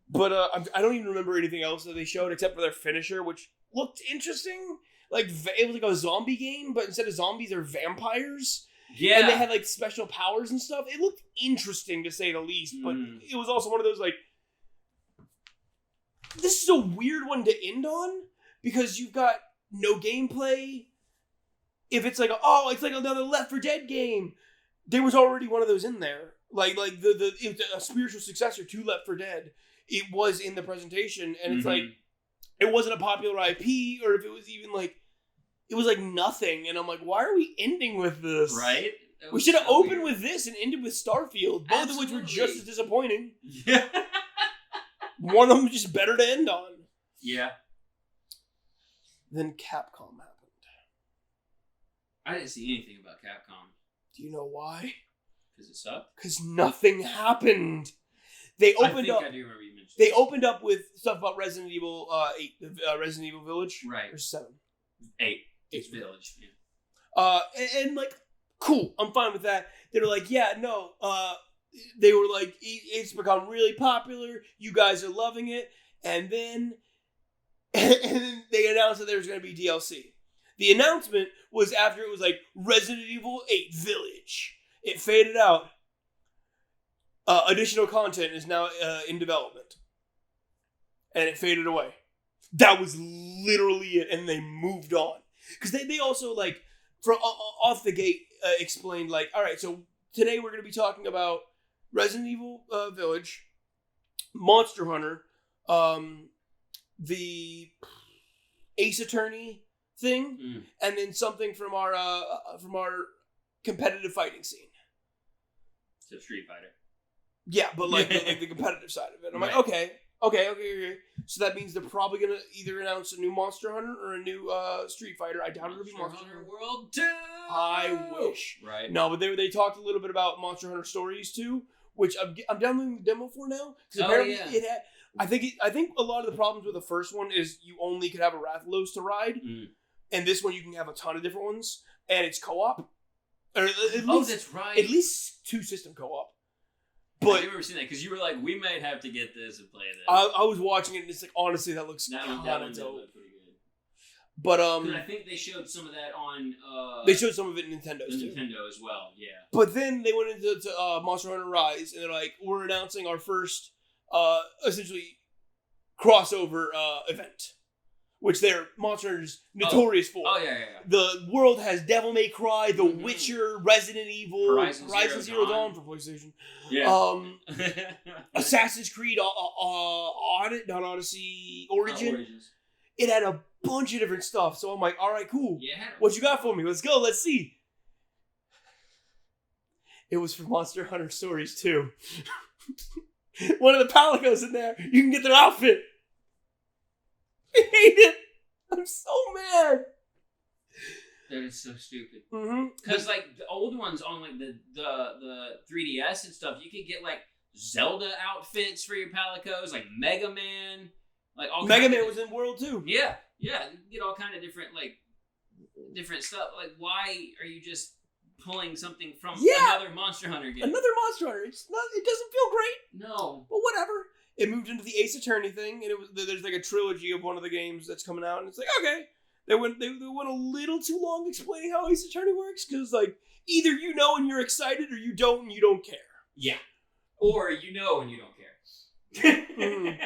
But I don't even remember anything else that they showed except for their finisher, which looked interesting. Like, it was like a zombie game, but instead of zombies, they're vampires. Yeah. And they had like special powers and stuff. It looked interesting to say the least, but it was also one of those like, this is a weird one to end on because you've got no gameplay. If it's like, it's like another Left 4 Dead game, there was already one of those in there. Like it was a spiritual successor to Left 4 Dead. It was in the presentation, and it's like, it wasn't a popular IP, or if it was even like, it was like nothing. And I'm like, why are we ending with this? Right? We should have opened with this and ended with Starfield, both of which were just as disappointing. Yeah. One of them just better to end on. Yeah. Then Capcom happened. I didn't see anything about Capcom. Do you know why? Because it sucked? Because nothing happened. They opened up. I do remember you mentioned They opened up with stuff about Resident Evil 8, Resident Evil Village. Right. Or 7. 8. It's Village. Yeah. And like, cool. I'm fine with that. They were like, yeah, no. They were like, it's become really popular. You guys are loving it. And then they announced that there was going to be DLC. The announcement was after it was like Resident Evil 8 Village. It faded out. Additional content is now in development. And it faded away. That was literally it. And they moved on. Because they also, like, from off the gate, explained, like, all right, so today we're going to be talking about Resident Evil Village, Monster Hunter, the Ace Attorney thing, and then something from our competitive fighting scene. So Street Fighter. Yeah, but like the competitive side of it. I'm like, okay. So that means they're probably gonna either announce a new Monster Hunter or a new Street Fighter. I doubt it'll be Monster Hunter World 2. I wish. Right. No, but they talked a little bit about Monster Hunter Stories too, which I'm downloading the demo for now because apparently it had. I think a lot of the problems with the first one is you only could have a Rathalos to ride, and this one you can have a ton of different ones, and it's co-op. Or at least, that's right. At least 2 system co-op. But I remember seeing that because you were like, we might have to get this and play this. I was watching it and it's like, honestly, that looks kind of dope. Pretty good. But I think they showed some of that on. They showed some of it in Nintendo as well. Yeah. But then they went into Monster Hunter Rise and they're like, we're announcing our first essentially crossover event. Which they're Monster Hunter's notorious for. Oh, yeah. The world has Devil May Cry, The Witcher, Resident Evil, Horizon Zero Dawn for PlayStation. Yeah. Assassin's Creed, Odyssey, Origins. It had a bunch of different stuff. So I'm like, all right, cool. Yeah. What you got for me? Let's go. Let's see. It was for Monster Hunter Stories 2. One of the Palicos in there. You can get their outfit. I hate it. I'm so mad. That is so stupid. Mm-hmm. Because like the old ones on like the 3DS and stuff, you could get like Zelda outfits for your Palicos, like Mega Man, like all. Mega Man was in World 2. Yeah. You can get all kind of different stuff. Like, why are you just pulling something from another Monster Hunter game? Another Monster Hunter. It doesn't feel great. No. But whatever. It moved into the Ace Attorney thing, and there's like a trilogy of one of the games that's coming out, and it's like, okay. They went a little too long explaining how Ace Attorney works, because like either you know and you're excited, or you don't and you don't care. Yeah. Or you know and you don't care.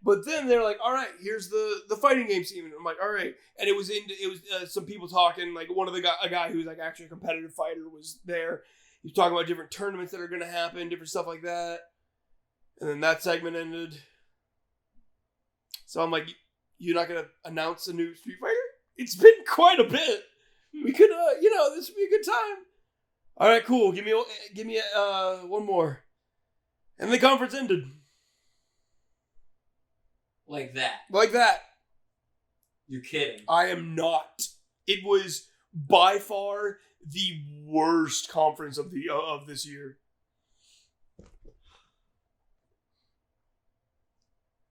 But then they're like, all right, here's the fighting game scene. And I'm like, all right. And it was some people talking, like a guy who's like actually a competitive fighter was there. He was talking about different tournaments that are going to happen, different stuff like that. And then that segment ended. So I'm like, you're not going to announce a new Street Fighter? It's been quite a bit. We could, this would be a good time. All right, cool. Give me one more. And the conference ended. Like that. Like that. You're kidding. I am not. It was by far the worst conference of this year.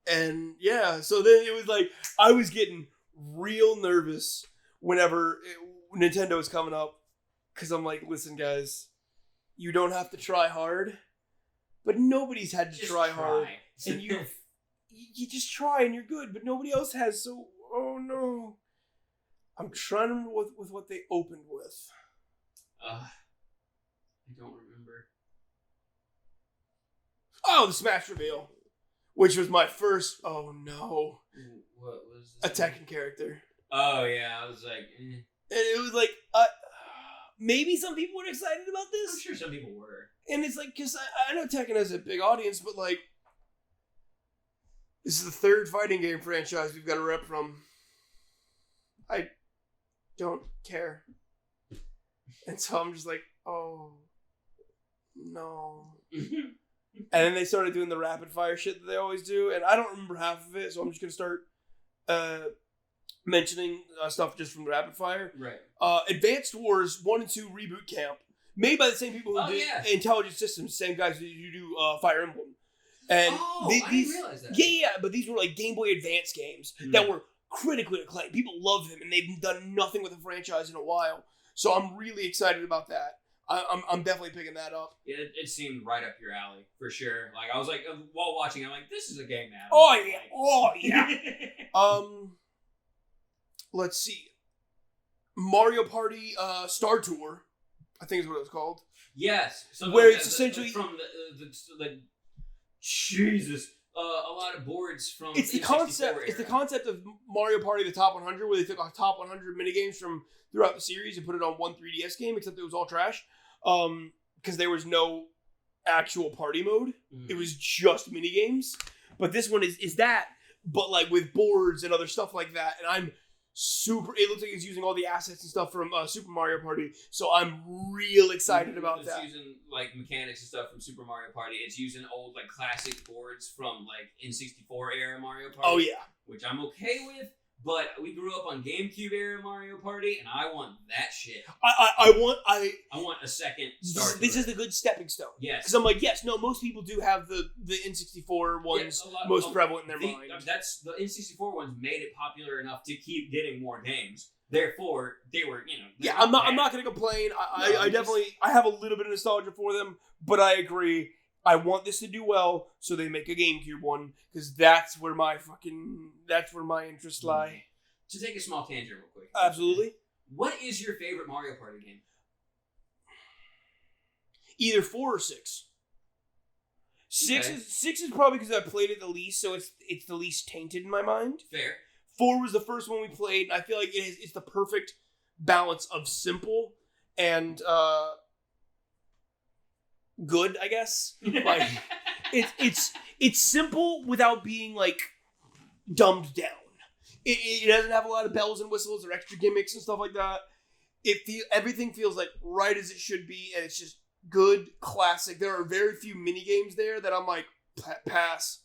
And yeah, so then it was like I was getting real nervous whenever Nintendo was coming up, because I'm like, listen, guys, you don't have to try hard, but nobody's had to try hard, and you just try and you're good, but nobody else has. So, oh no, I'm trying to remember with what they opened with. I don't remember. Oh, the Smash reveal. Which was my first, oh no. What was this? A Tekken character. Oh yeah, I was like, And it was like, maybe some people were excited about this. I'm sure some people were. And it's like, because I know Tekken has a big audience, but like, this is the third fighting game franchise we've got a rep from. I don't care. And so I'm just like, oh, no. And then they started doing the rapid fire shit that they always do, and I don't remember half of it, so I'm just gonna start mentioning stuff just from the rapid fire. Right. Advanced Wars 1 and 2 Reboot Camp, made by the same people who did Intelligent Systems, same guys who do Fire Emblem. And I didn't realize that. Yeah, but these were like Game Boy Advance games that were critically acclaimed. People love them, and they've done nothing with the franchise in a while. So I'm really excited about that. I'm definitely picking that up. Yeah, it seemed right up your alley for sure. Like I was like, while watching, I'm like, this is a game now. Oh yeah. Let's see. Mario Party Star Tour, I think is what it was called. Yes. So where it's essentially from the Jesus. A lot of boards from. It's the concept. It's the concept of Mario Party: The Top 100, where they took our top 100 minigames from throughout the series and put it on one 3DS game, except it was all trash, because there was no actual party mode. Mhm. It was just mini games. But this one is that, but like with boards and other stuff like that. And I'm super. It looks like it's using all the assets and stuff from Super Mario Party. So I'm real excited about it's that. using like mechanics and stuff from Super Mario Party. It's using old like classic boards from like N64 era Mario Party. Oh yeah. Which I'm okay with. But we grew up on GameCube era Mario Party, and I want that shit. I want a second start. This is the good stepping stone. Yes. Because I'm like, yes, no, most people do have the N64 ones most prevalent in their mind. That's the N64 ones made it popular enough to keep getting more games. Therefore, they were, Yeah, I'm not gonna complain. I definitely I have a little bit of nostalgia for them, but I agree. I want this to do well, so they make a GameCube one, because that's where my interests lie. To take a small tangent real quick. Absolutely. What is your favorite Mario Party game? Either 4 or 6. Six is probably because I played it the least, so it's the least tainted in my mind. Fair. 4 was the first one we played, and I feel like it's the perfect balance of simple and good, I guess. Like it's simple without being like dumbed down. It doesn't have a lot of bells and whistles or extra gimmicks and stuff like that. Everything feels like right as it should be, and it's just good, classic. There are very few mini games there that I'm like pass,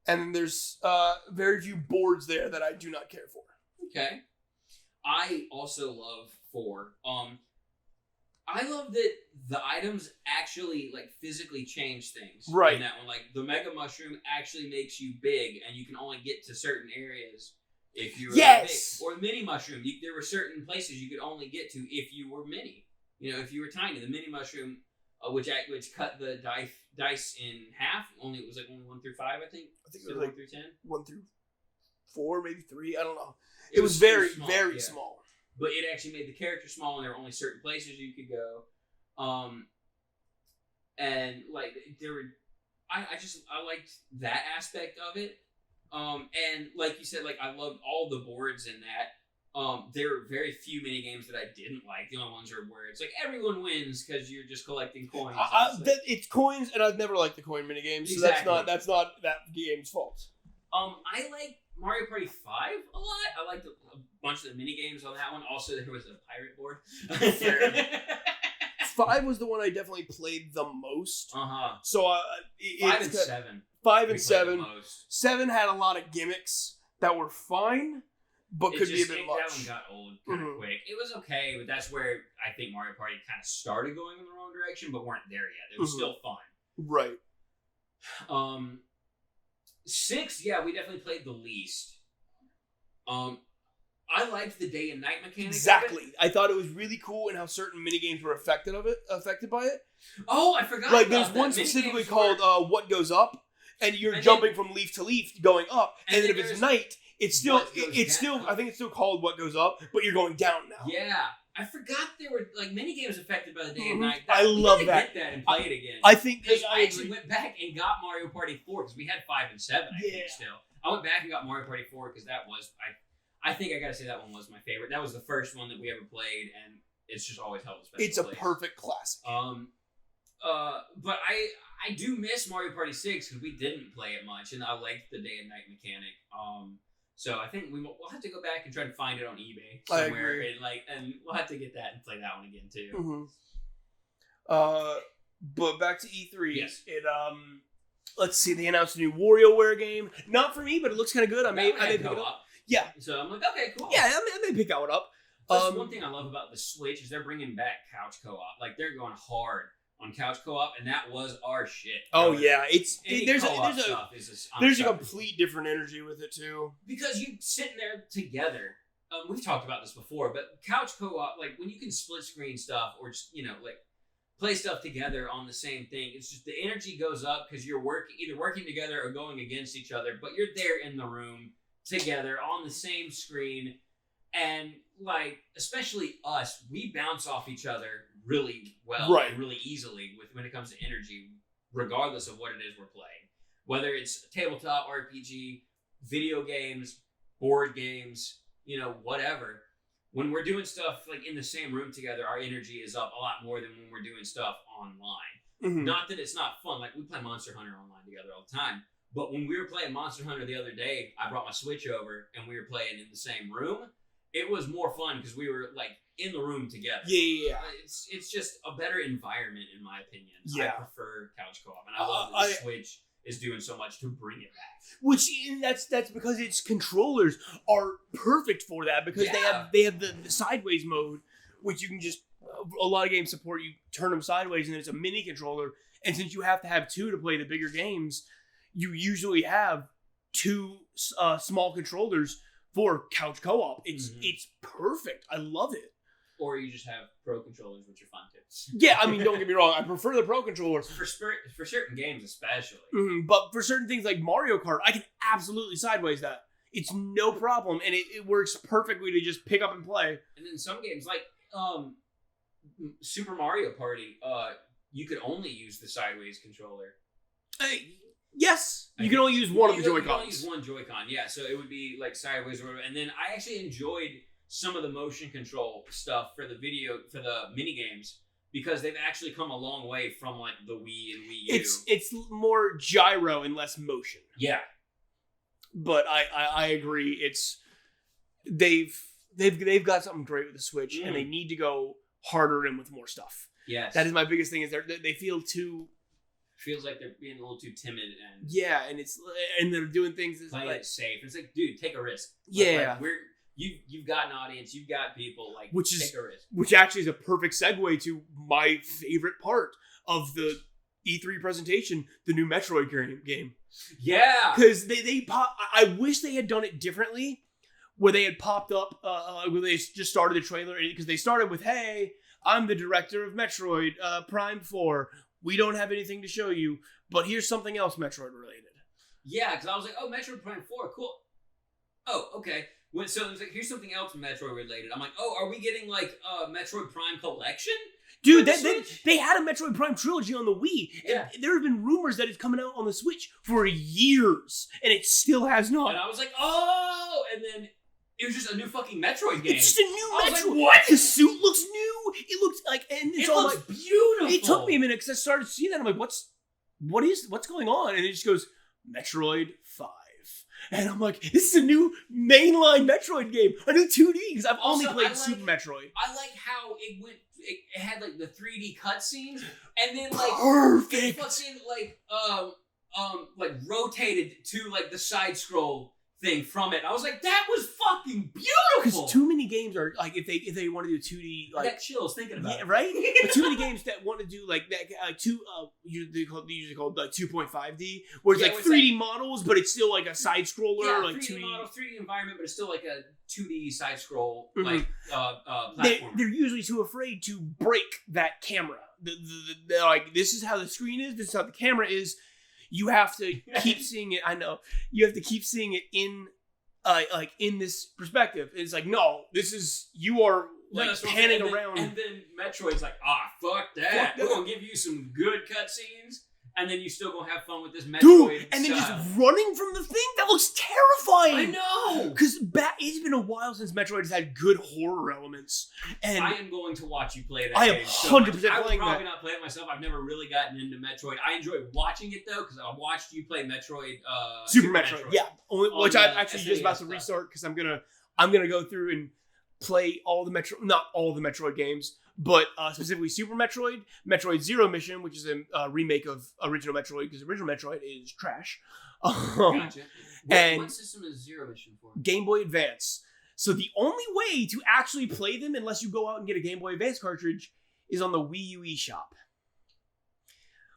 and then there's very few boards there that I do not care for. Okay, I also love 4. I love that the items actually like physically change things. Right. In that one, like the Mega Mushroom actually makes you big, and you can only get to certain areas if you were yes! big. Or the Mini Mushroom, there were certain places you could only get to if you were mini. If you were tiny, the Mini Mushroom, which cut the dice in half. Only it was like only 1 through 5, I think. I think it was 1 like through 10. 1 through 4, maybe 3. I don't know. It was very small, very small. But it actually made the character small, and there were only certain places you could go. And like there were, I liked that aspect of it. And like you said, like I loved all the boards in that. There were very few mini games that I didn't like. The only ones are where it's like everyone wins because you're just collecting coins. It's coins, and I've never liked the coin mini games, so that's not that game's fault. I like Mario Party 5 a lot. I liked a bunch of the mini games on that one. Also, there was a pirate board. 5 was the one I definitely played the most. So 5 and 7. 5 and 7. 7 had a lot of gimmicks that were fine, but could be a bit much. That one got old kind of quick. It was okay, but that's where I think Mario Party kind of started going in the wrong direction, but weren't there yet. It was still fun. Right. 6, yeah, we definitely played the least. I liked the day and night mechanic. Exactly. I thought it was really cool and how certain minigames were affected by it. Oh, I forgot. Like there's one specifically called What Goes Up, and you're jumping from leaf to leaf going up, and then if it's night, it's still I think it's still called What Goes Up, but you're going down now. Yeah. I forgot there were like mini games affected by the day and night. I love that. Get that and play it again. I think I actually went back and got Mario Party 4 because we had 5 and 7. I think still. I went back and got Mario Party 4 because that was I think I gotta say that one was my favorite. That was the first one that we ever played, and it's just always held a special place. It's a perfect classic. But I do miss Mario Party 6 because we didn't play it much, and I liked the day and night mechanic. So I think we'll have to go back and try to find it on eBay somewhere, and we'll have to get that and play that one again too. But back to E3. Yes. Let's see. They announced a new WarioWare game. Not for me, but it looks kind of good. I may pick it up. Yeah. So I'm like, okay, cool. Yeah, I may pick that one up. That's one thing I love about the Switch is they're bringing back couch co-op. Like they're going hard on couch co-op, and that was our shit. Oh yeah, there's a complete different energy with it too. Because you sitting there together. We've talked about this before, but couch co-op, like when you can split screen stuff or just like play stuff together on the same thing, it's just the energy goes up because you're either working together or going against each other, but you're there in the room together on the same screen, and like especially us, we bounce off each other really well and really easily when it comes to energy, regardless of what it is we're playing, whether it's tabletop RPG, video games, board games, whatever. When we're doing stuff like in the same room together, our energy is up a lot more than when we're doing stuff online. Mhm. Not that it's not fun. Like, we play Monster Hunter online together all the time. But when we were playing Monster Hunter the other day, I brought my Switch over and we were playing in the same room. It was more fun because we were like in the room together. Yeah. It's just a better environment in my opinion. Yeah. I prefer couch co-op, and I love that the Switch is doing so much to bring it back. Which and that's because its controllers are perfect for that because they have the sideways mode, which you can just a lot of games support you turn them sideways and then it's a mini controller. And since you have to have two to play the bigger games, you usually have two small controllers for couch co-op. It's perfect. I love it. Or you just have pro controllers, which are fun too. Yeah, I mean, don't get me wrong. I prefer the pro controller. For certain games especially. But for certain things like Mario Kart, I can absolutely sideways that. It's no problem, and it works perfectly to just pick up and play. And then some games, like Super Mario Party, you could only use the sideways controller. Yes, you can only use one of the Joy-Cons. You can only use one Joy-Con, yeah. So it would be like sideways or whatever. And then I actually enjoyed some of the motion control stuff for the mini games because they've actually come a long way from like the Wii and Wii U. It's more gyro and less motion. Yeah, but I agree. It's they've got something great with the Switch, and they need to go harder in with more stuff. Yes, that is my biggest thing. Is they feel too. Feels like they're being a little too timid and and they're doing things playing it safe. It's like, dude, take a risk. Yeah, like you've got an audience, you've got people, like take a risk. Which actually is a perfect segue to my favorite part of the E3 presentation, the new Metroid game. Yeah, because I wish they had done it differently, where they had popped up where they just started the trailer because they started with, "Hey, I'm the director of Metroid Prime 4. We don't have anything to show you, but here's something else Metroid related." Yeah, because I was like, "Oh, Metroid Prime 4, cool." Oh, okay. So it was like, here's something else Metroid related. I'm like, "Oh, are we getting like a Metroid Prime collection?" Dude, they had a Metroid Prime trilogy on the Wii. Yeah. And there have been rumors that it's coming out on the Switch for years, and it still has not. And I was like, "Oh!" And then it was just a new fucking Metroid game. It's just a new Metroid. I was like, what? The suit looks new. It looks like, and it's all looks like beautiful. It took me a minute because I started seeing that. I'm like, what's going on? And it just goes Metroid 5, and I'm like, this is a new mainline Metroid game, a new 2D because I've only played Super Metroid. I like how it went. It had like the 3D cutscenes, and then like perfect. It fucking like rotated to like the side scroll thing from it. I was like, that was fucking beautiful. Because too many games are like, if they want to do 2D, like, I got chills thinking about it. Right? But too many games that want to do like that, usually called like 2.5D, where it's like 3D models, but it's still like a side scroller, like 3D 2D model, 3D environment, but it's still like a 2D side scroll like platform. They're usually too afraid to break that camera. They're like, this is how the screen is. This is how the camera is. You have to keep seeing it. I know you have to keep seeing it in, like in this perspective. It's like, no, this is you are like panning around. And then Metroid's like, fuck that. We're gonna give you some good cutscenes, and then you still gonna have fun with this Metroid. Dude, and then just running from the thing that looks terrifying. I know, because it's been a while since Metroid has had good horror elements. And I am going to watch you play that. I am 100% playing that. I would probably not play it myself. I've never really gotten into Metroid. I enjoy watching it though, because I watched you play Metroid. Super Metroid, yeah. Which I'm actually just about to restart because I'm gonna go through and play not all the Metroid games, but specifically Super Metroid, Metroid Zero Mission, which is a remake of original Metroid, because original Metroid is trash. Gotcha. What system is Zero Mission for? Game Boy Advance. So the only way to actually play them, unless you go out and get a Game Boy Advance cartridge, is on the Wii U eShop.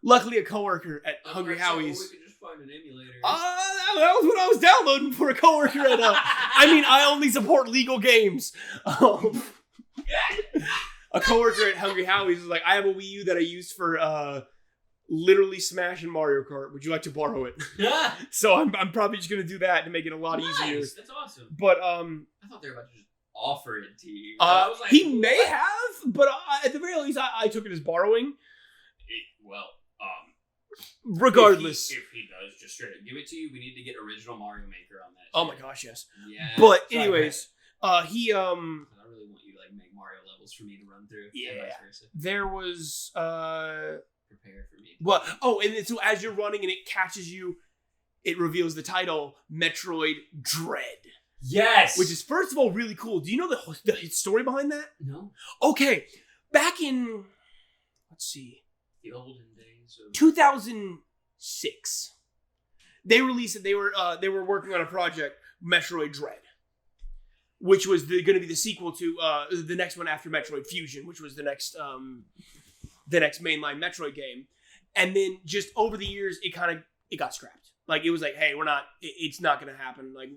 Luckily, a coworker at Hungry Howie's. We could just find an emulator. That was what I was downloading for a coworker at. I only support legal games. A coworker at Hungry Howie's was like, I have a Wii U that I used for literally Smash and Mario Kart. Would you like to borrow it? Yeah. So I'm probably just gonna do that to make it a lot easier. That's awesome. But I thought they were about to just offer it to you. He may have, but at the very least, I took it as borrowing. Regardless, if he does just straight up give it to you, we need to get original Mario Maker on that. Oh my gosh, yes. Yeah. But anyways, he I really want you to like make Mario levels for me to run through. Yeah. And vice versa. There was prepare for Well, and then, so as you're running and it catches you, it reveals the title, Metroid Dread. Yes! Which is, first of all, really cool. Do you know the story behind that? No. Okay. Back in, let's see. The olden days of... 2006. They released it. They were working on a project, Metroid Dread, which was going to be the sequel to the next one after Metroid Fusion, which was the next mainline Metroid game. And then just over the years, it got scrapped. Like, it was like, hey, it's not going to happen. Like,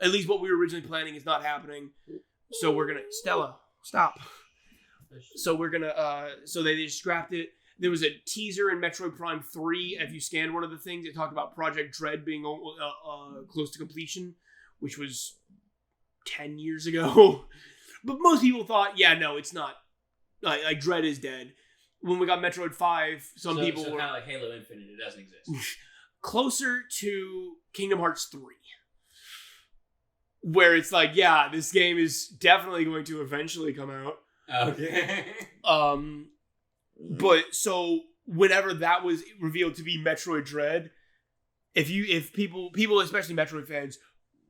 at least what we were originally planning is not happening. So we're going to, Stella, stop. So we're going to, so they just scrapped it. There was a teaser in Metroid Prime 3. If you scanned one of the things, it talked about Project Dread being close to completion, which was 10 years ago. But most people thought, yeah, no, it's not. Like Dread is dead. When we got Metroid 5, some people were... kind of like Halo Infinite, it doesn't exist. Closer to Kingdom Hearts 3. Where it's like, yeah, this game is definitely going to eventually come out. Okay. But so whenever that was revealed to be Metroid Dread, if people, especially Metroid fans,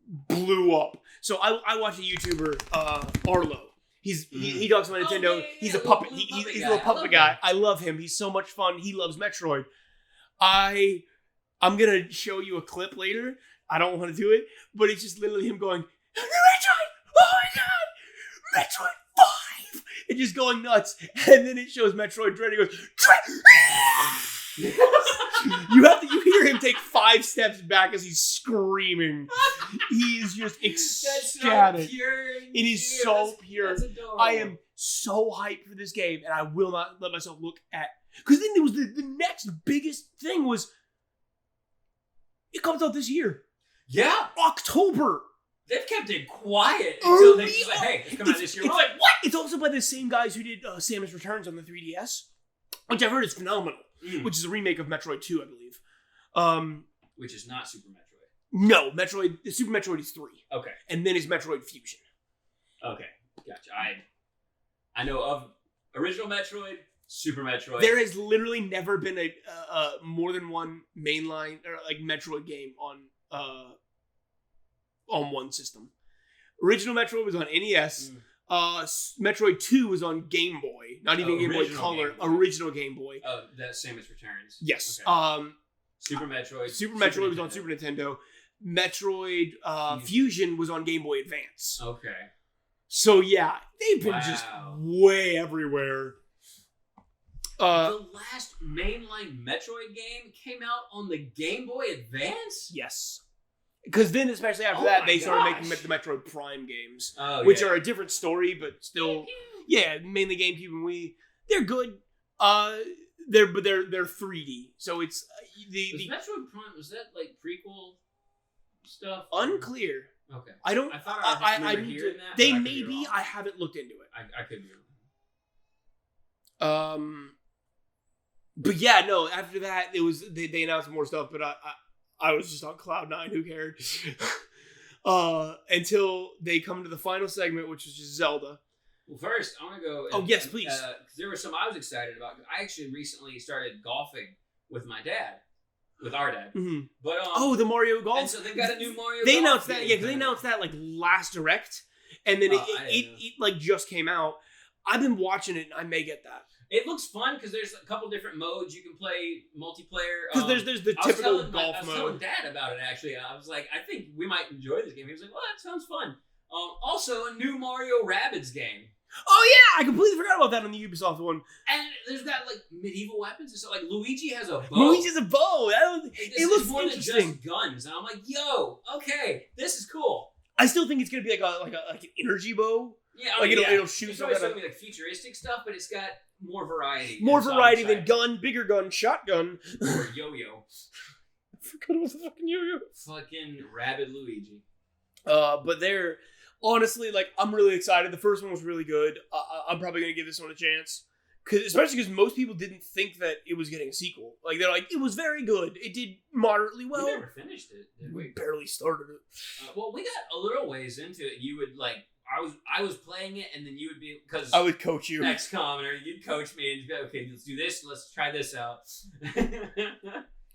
blew up. So I watch a YouTuber, Arlo. He talks about Nintendo. Yeah, he's a puppet. He's a little puppet guy. I love him. He's so much fun. He loves Metroid. I'm gonna show you a clip later. I don't want to do it, but it's just literally him going, Metroid! Oh my god! Metroid 5! And just going nuts. And then it shows Metroid Dread. He goes, Dread! You hear him take 5 steps back as he's screaming. He is just ecstatic. So pure. It is so pure. That's adorable. I am so hyped for this game, and I will not let myself look at... Because then there was the next biggest thing was... It comes out this year. Yeah. October. They've kept it quiet until they just like, hey, it's coming out this year. We're like, what? It's also by the same guys who did Samus Returns on the 3DS, which I've heard is phenomenal, which is a remake of Metroid 2, I believe. Which is not Super Metroid. No, Super Metroid is 3. Okay. And then is Metroid Fusion. Okay, gotcha. I know of original Metroid, Super Metroid. There has literally never been a more than one mainline or like Metroid game on one system. Original Metroid was on NES. Metroid 2 was on Game Boy, not even Game Boy Color. Game Boy. Original Game Boy. Oh, that Samus Returns. Yes. Okay. Super Metroid. Super Metroid was on Super Nintendo. Metroid Fusion was on Game Boy Advance. Okay. So yeah, they've been just way everywhere. The last mainline Metroid game came out on the Game Boy Advance? Yes. Because then, especially after that, they started making the Metroid Prime games, which are a different story, but still, mainly GameCube and Wii. They're good. They're 3D, so it's the Metroid Prime, was that like prequel stuff? Unclear. Okay. I don't. I thought I remember hearing that. They may be. I haven't looked into it. I could be wrong. But yeah, no. After that, it was they announced more stuff, but I was just on cloud 9. Who cared? Until they come to the final segment, which is just Zelda. Well, first, I want to go... yes, please. Because there was some I was excited about. I actually recently started golfing with my dad. With our dad. Mm-hmm. But the Mario Golf? And so they've got a new Mario They Golf announced that, game because they announced that, like, last Direct. And then it like, just came out. I've been watching it, and I may get that. It looks fun, because there's a couple different modes. You can play multiplayer. Because there's the typical golf mode. I was telling Dad about it, actually. I was like, I think we might enjoy this game. He was like, well, that sounds fun. Also, a new Mario Rabbids game. Oh yeah, I completely forgot about that on the Ubisoft one. And there's got like medieval weapons. So like Luigi has a bow. Luigi has a bow. It looks more than interesting. just guns. And I'm like, yo, okay, this is cool. I still think it's gonna be like an energy bow. Yeah, like it'll shoot. It's always showing me like futuristic stuff, but it's got more variety. More variety than gun, bigger gun, shotgun, or yo-yo. I forgot it was a fucking yo-yo. Fucking Rabbid Luigi. But they're honestly, like, I'm really excited. The first one was really good. I'm probably going to give this one a chance. Especially because most people didn't think that it was getting a sequel. Like, they're like, it was very good. It did moderately well. We never finished it, did we? We barely started it. Well, we got a little ways into it. You would, like, I was playing it, and then you would be because I would coach you. XCOM, or you'd coach me, and you'd be like, okay, let's do this. Let's try this out.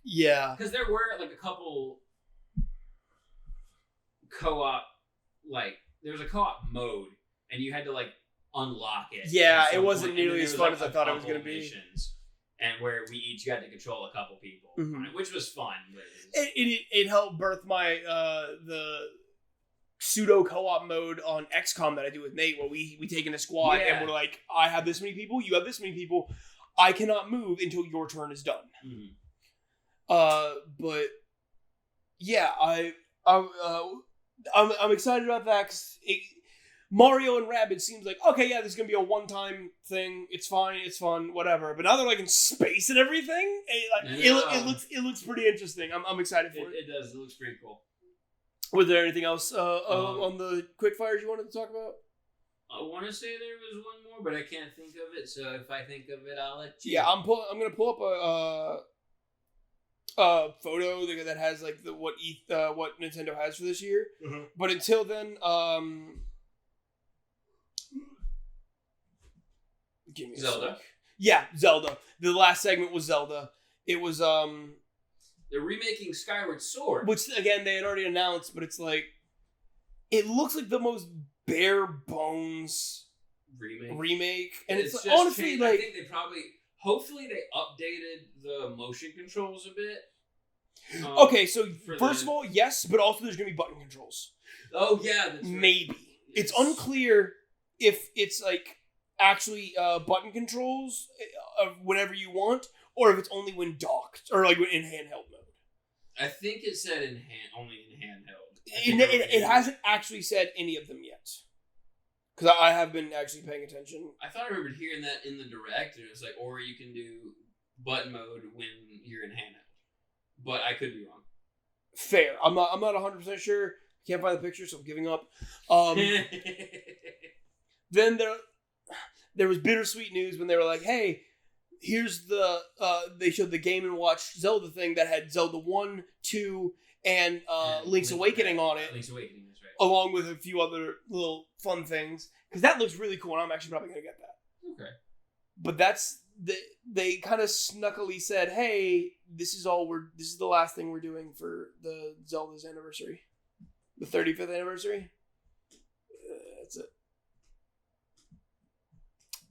Yeah, because there were like a couple co-op, like there was a co-op mode, and you had to like unlock it. Yeah, at some it wasn't point. nearly as fun as I thought it was going to be. Missions, and where we each got to control a couple people, which was fun. But it helped birth my the pseudo co-op mode on XCOM that I do with Nate, where we take in a squad and we're like, I have this many people, you have this many people, I cannot move until your turn is done. But yeah, I'm excited about that because Mario and Rabbids seems like, okay, yeah, this is gonna be a one-time thing. It's fine, it's fun, whatever. But now they're like in space and everything. It looks pretty interesting. I'm excited for it. It does. It looks pretty cool. Was there anything else on the quick fires you wanted to talk about? I want to say there was one more, but I can't think of it. So if I think of it, I'll let you. Yeah, I'm gonna pull up a photo that has like what Nintendo has for this year. Mm-hmm. But until then, give me a Zelda. Sec. Yeah, Zelda. The last segment was Zelda. It was they're remaking Skyward Sword, which again they had already announced, but it's like it looks like the most bare bones remake, and it's like, honestly changed. like I think they hopefully they updated the motion controls a bit. Okay, so first of all, yes, but also there's gonna be button controls. Oh yeah, that's right. Maybe it's unclear if it's like actually button controls whenever you want, or if it's only when docked or like in handheld mode. I think it said only in handheld. It hasn't actually said any of them yet. Because I have been actually paying attention. I thought I remembered hearing that in the direct, and it was like, or you can do button mode when you're in handheld. But I could be wrong. Fair. I'm not 100% sure. Can't find the picture, so I'm giving up. Then there was bittersweet news when they were like, hey, here's they showed the Game & Watch Zelda thing that had Zelda 1, 2, and Link's Awakening on it. Link's Awakening, that's right. Along with a few other little fun things. Because that looks really cool, and I'm actually probably going to get that. Okay. But they kind of snuckily said, hey, this is the last thing we're doing for the Zelda's anniversary. The 35th anniversary. That's it.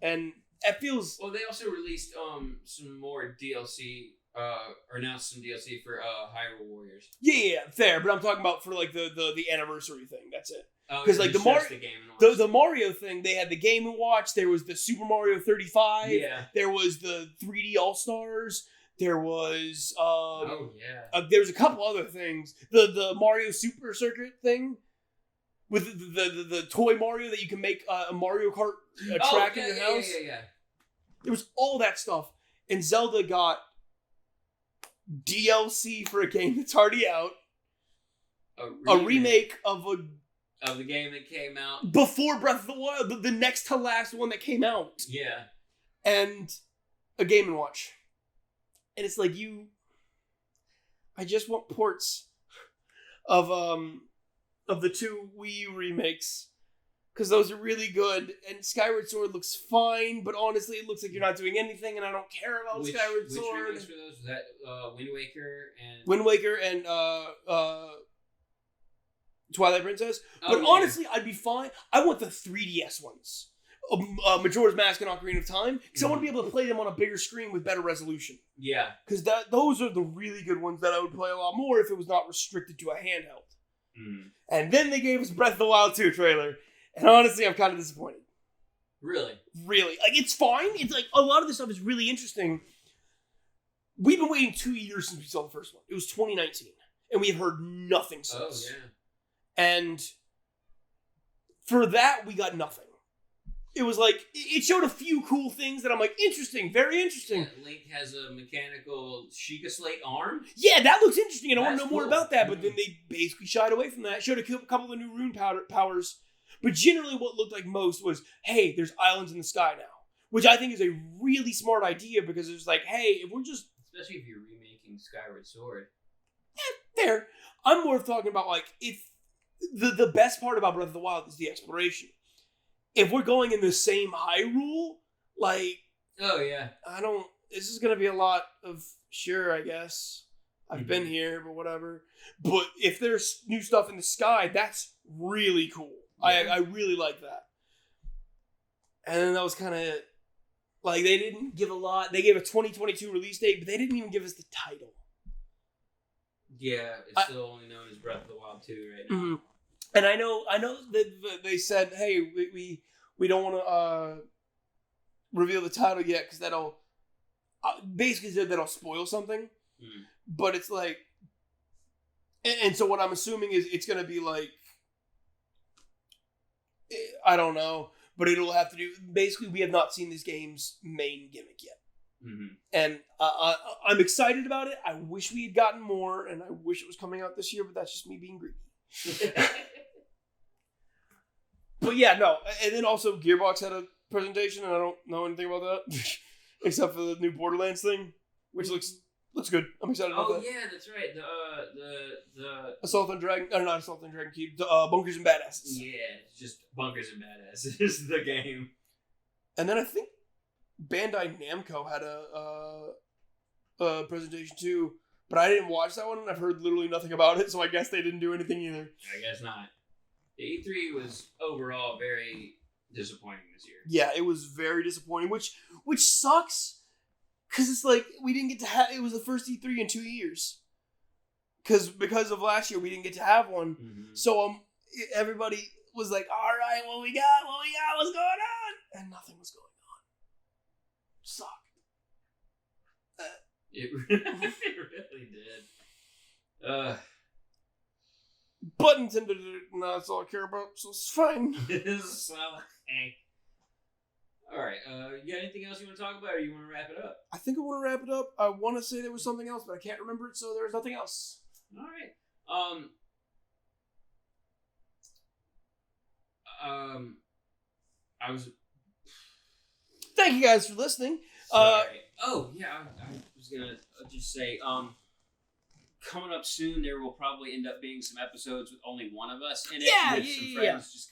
And it feels... Well, they also released some more DLC, or announced some DLC for Hyrule Warriors. Yeah, fair. But I'm talking about for like the anniversary thing. That's it. Because like the Mario thing, they had the Game & Watch. There was the Super Mario 35. Yeah. There was the 3D All Stars. There was there was a couple other things. The Mario Super Circuit thing with the toy Mario that you can make a Mario Kart track in your house. Yeah. There was all that stuff, and Zelda got DLC for a game that's already out. A remake of the game that came out before Breath of the Wild, the next to last one that came out. Yeah. And a Game & Watch. And it's like I just want ports of the two Wii U remakes. Because those are really good. And Skyward Sword looks fine, but honestly it looks like you're not doing anything and I don't care about Skyward Sword. Which remakes were those? Was that Wind Waker and Twilight Princess. But honestly, I'd be fine. I want the 3DS ones. Majora's Mask and Ocarina of Time. Because I want to be able to play them on a bigger screen with better resolution. Yeah. Because those are the really good ones that I would play a lot more if it was not restricted to a handheld. And then they gave us Breath of the Wild 2 trailer. And honestly, I'm kind of disappointed. Really? Really. Like, it's fine. It's like, a lot of this stuff is really interesting. We've been waiting 2 years since we saw the first one. It was 2019. And we have heard nothing since. Oh, yeah. And for that, we got nothing. It was like, it showed a few cool things that I'm like, interesting, very interesting. Yeah, Link has a mechanical Sheikah Slate arm. Yeah, that looks interesting, and I want to know more cool. about that, but then they basically shied away from that. Showed a couple of new rune powers, but generally what looked like most was, hey, there's islands in the sky now. Which I think is a really smart idea, because it's like, hey, if we're just... Especially if you're remaking Skyward Sword. Fair. I'm more talking about, like, if the best part about Breath of the Wild is the exploration. If we're going in the same Hyrule, like, oh yeah, this is gonna be a lot of sure, I guess. I've been here, but whatever. But if there's new stuff in the sky, that's really cool. Yeah. I really like that. And then that was kind of like they didn't give a lot. They gave a 2022 release date, but they didn't even give us the title. Yeah, it's still only known as Breath of the Wild 2 right now. Mm-hmm. And I know that they said, hey, we don't want to reveal the title yet because that'll basically said that'll spoil something. Mm. But it's like, and so what I'm assuming is it's going to be like, I don't know, but it'll have to do, basically we have not seen this game's main gimmick yet. Mm-hmm. And I'm excited about it. I wish we had gotten more, and I wish it was coming out this year, but that's just me being greedy. But yeah, no. And then also Gearbox had a presentation, and I don't know anything about that, except for the new Borderlands thing, which looks good. I'm excited about that. Oh yeah, that's right. The Assault on Dragon, not Assault on Dragon Keep, Bunkers and Badasses. Yeah, it's just Bunkers and Badasses is the game. And then I think Bandai Namco had a presentation too, but I didn't watch that one, and I've heard literally nothing about it, so I guess they didn't do anything either. I guess not. The E3 was overall very disappointing this year. Yeah, it was very disappointing, which sucks, because it's like we didn't get to have. It was the first E3 in 2 years, because of last year we didn't get to have one. Mm-hmm. So everybody was like, "All right, what we got? What's going on?" And nothing was going on. Sucked. It really did. But Nintendo did it, and that's all I care about, so it's fine. So, hey. Alright, you got anything else you want to talk about, or you want to wrap it up? I think I want to wrap it up. I want to say there was something else, but I can't remember it, so there's nothing else. Alright. I was... Thank you guys for listening. Sorry. Oh, yeah, I was going to just say, coming up soon, there will probably end up being some episodes with only one of us in it with some friends, just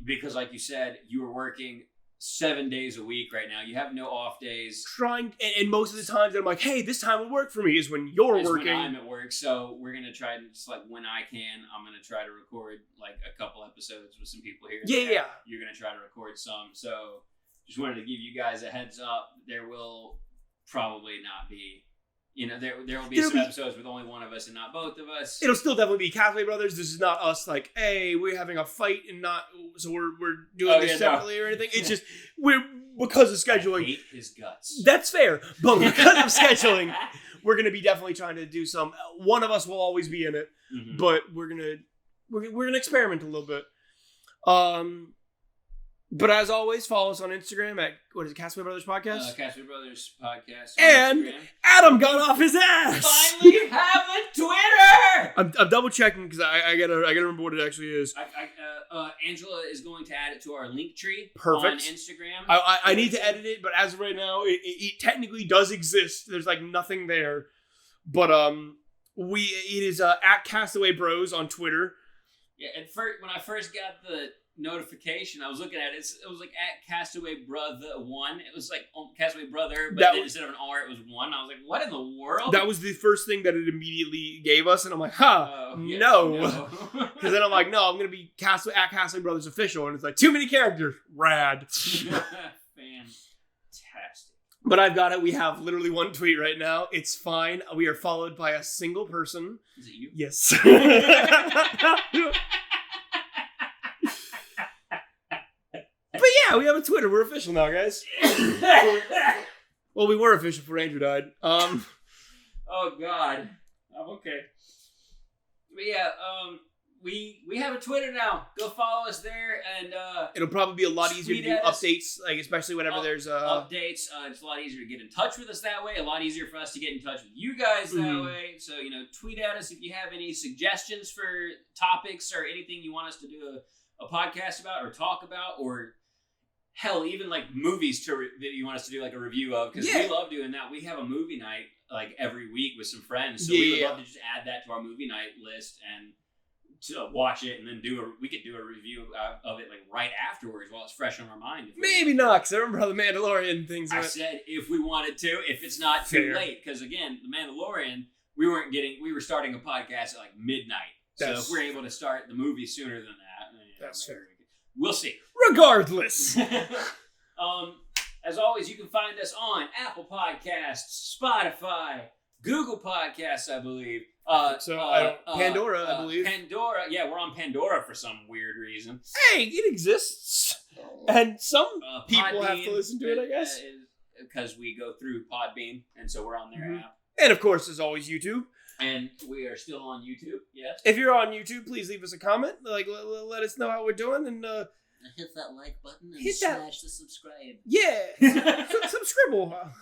because, like you said, you are working 7 days a week right now. You have no off days. And most of the times I'm like, hey, this time will work for me is when you're working. When I'm at work, so we're gonna try to just like when I can, I'm gonna try to record like a couple episodes with some people here. Yeah. You're gonna try to record some, so just wanted to give you guys a heads up. There will probably not be. There will be some episodes with only one of us and not both of us. It'll still definitely be Castaway Brothers. This is not us like, hey, we're having a fight and not, so we're doing this separately or anything. It's just, because of scheduling. I hate his guts. That's fair. But because of scheduling, we're going to be definitely trying to do some, one of us will always be in it, but we're going to experiment a little bit. But as always, follow us on Instagram at, Castaway Brothers Podcast? Castaway Brothers Podcast. And Instagram. Adam got off his ass! Finally have a Twitter! I'm double checking because I gotta remember what it actually is. Angela is going to add it to our link tree. Perfect. On Instagram. I need to edit it, but as of right now, it technically does exist. There's like nothing there. But it is at Castaway Bros on Twitter. Yeah, when I first got the notification, I was looking at it. It was like at Castaway Brother 1. It was like Castaway Brother, but then instead of an R, it was 1. I was like, what in the world? That was the first thing that it immediately gave us, and I'm like, no. Because then I'm like, no, I'm gonna be at Castaway Brothers Official, and it's like too many characters. Rad. Fantastic. But I've got it. We have literally one tweet right now. It's fine. We are followed by a single person. Is it you? Yes. But yeah, we have a Twitter. We're official now, guys. Well, we were official before Andrew died. Oh God. I'm okay. But yeah, we have a Twitter now. Go follow us there, and it'll probably be a lot easier to do updates, like especially whenever there's updates. It's a lot easier to get in touch with us that way. A lot easier for us to get in touch with you guys that way. So tweet at us if you have any suggestions for topics or anything you want us to do a podcast about or talk about, or hell, even like movies that you want us to do like a review of, because we love doing that. We have a movie night like every week with some friends, so we would love to just add that to our movie night list, and to watch it and then we could do a review of it like right afterwards while it's fresh on our mind. Maybe not, because I remember how the Mandalorian things I went. said if we wanted to, if it's not too late, because again, the Mandalorian, we were starting a podcast at like midnight. So if we're able to start the movie sooner than that, that's fair. We'll see. Regardless. As always, you can find us on Apple Podcasts, Spotify, Google Podcasts, I believe. Pandora, I believe. Pandora, yeah, we're on Pandora for some weird reason. Hey, it exists. And some people Podbean, have to listen to it, I guess. Because we go through Podbean, and so we're on their app. And of course, as always, YouTube. And we are still on YouTube, yes. If you're on YouTube, please leave us a comment. Like, let us know how we're doing, and hit that like button and smash the subscribe. Yeah,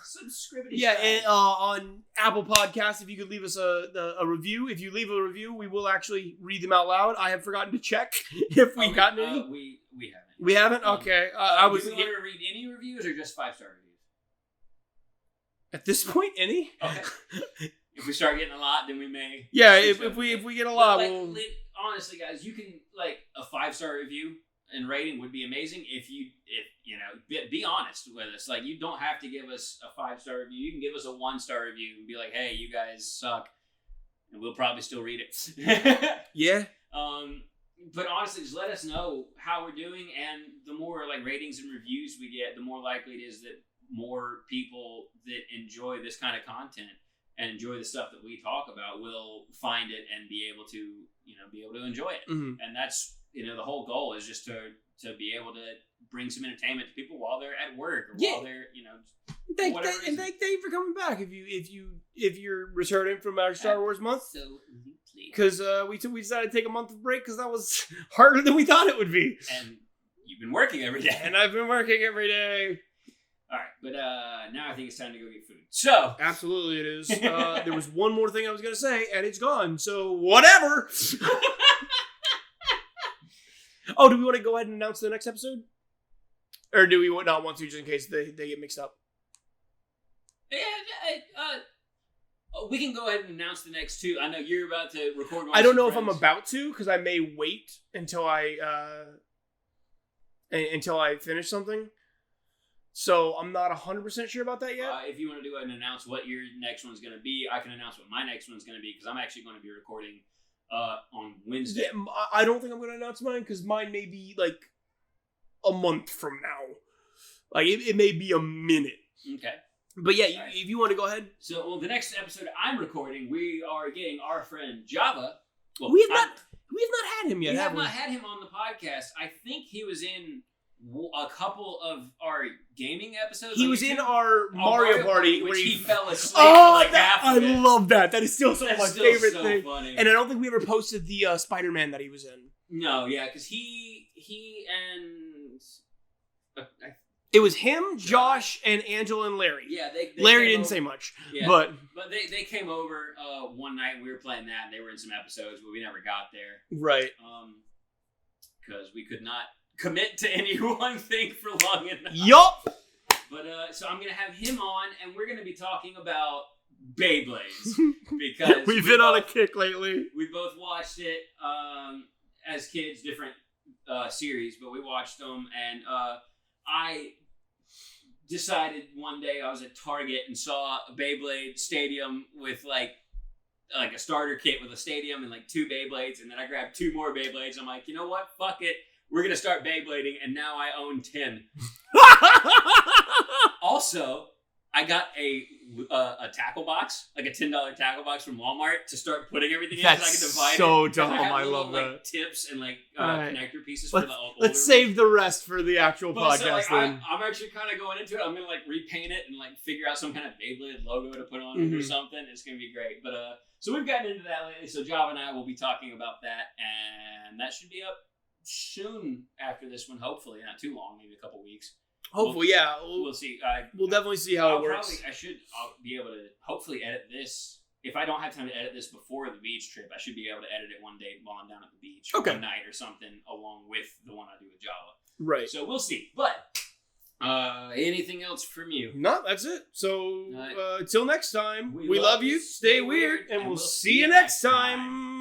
subscribe. Yeah, and on Apple Podcasts, if you could leave us a review. If you leave a review, we will actually read them out loud. I have forgotten to check if we've gotten any. We haven't. We haven't? Okay. I was. Do you want to read any reviews or just 5-star reviews? At this point, any? Okay. If we start getting a lot, then we may. Yeah, if we get a lot, we'll... honestly, guys, you can like a 5-star review and rating would be amazing if you be honest with us. Like, you don't have to give us a 5-star review. You can give us a 1-star review and be like, "Hey, you guys suck," and we'll probably still read it. Yeah. But honestly, just let us know how we're doing, and the more like ratings and reviews we get, the more likely it is that more people that enjoy this kind of content and enjoy the stuff that we talk about will find it and be able to enjoy it. Mm-hmm. And that's, the whole goal is just to be able to bring some entertainment to people while they're at work or while they're, Thank you for coming back. If you're returning from our Star Wars month, because we decided to take a month of break because that was harder than we thought it would be. And you've been working every day. And I've been working every day. All right, but now I think it's time to go get food. So absolutely, it is. There was one more thing I was gonna say, and it's gone. So whatever. Oh, do we want to go ahead and announce the next episode, or do we not want to, just in case they get mixed up? Yeah, we can go ahead and announce the next two. I know you're about to record. I don't know if I'm about to, because I may wait until I finish something. So I'm not 100% sure about that yet. If you want to go ahead and announce what your next one's going to be, I can announce what my next one's going to be, because I'm actually going to be recording on Wednesday. Yeah, I don't think I'm going to announce mine, because mine may be like a month from now. Like it may be a minute. Okay. But yeah, if you want to go ahead. So, the next episode I'm recording, we are getting our friend Java. Well, we have not had him yet. We have not had him on the podcast. I think he was in a couple of our gaming episodes. He was in our Mario Party where he fell asleep. I love that. That is still my favorite thing. Funny. And I don't think we ever posted the Spider-Man that he was in. No, yeah, because he and it was him, Josh, and Angela and Larry. Yeah, they Larry didn't say much, yeah, but they came over one night and we were playing that, and they were in some episodes, but we never got there. Right. Because we could not commit to any one thing for long enough. Yup. But so I'm gonna have him on, and we're gonna be talking about Beyblades because we've been on a kick lately. We both watched it as kids, different series, but we watched them, and I decided one day I was at Target and saw a Beyblade stadium with like a starter kit with a stadium and like 2 Beyblades, and then I grabbed 2 more Beyblades. I'm like, you know what? Fuck it. We're going to start Beyblading, and now I own 10. Also, I got a tackle box, like a $10 tackle box from Walmart to start putting everything in so I can divide so it. dumb. I love little, that. Like, tips and connector pieces for the older Let's save the rest for the actual podcast. So, I'm actually kind of going into it. I'm going to repaint it and figure out some kind of Beyblade logo to put on it or something. It's going to be great. But so we've gotten into that lately. So Java and I will be talking about that, and that should be up soon after this one. Hopefully, not too long, maybe a couple weeks. Hopefully, we'll see. We'll definitely see how it works. I'll be able to hopefully edit this. If I don't have time to edit this before the beach trip, I should be able to edit it one day while I'm down at the beach, one night or something, along with the one I do with Java. Right. So we'll see. But anything else from you? No, that's it. So until next time, we love you. Stay weird, and we'll see you next time.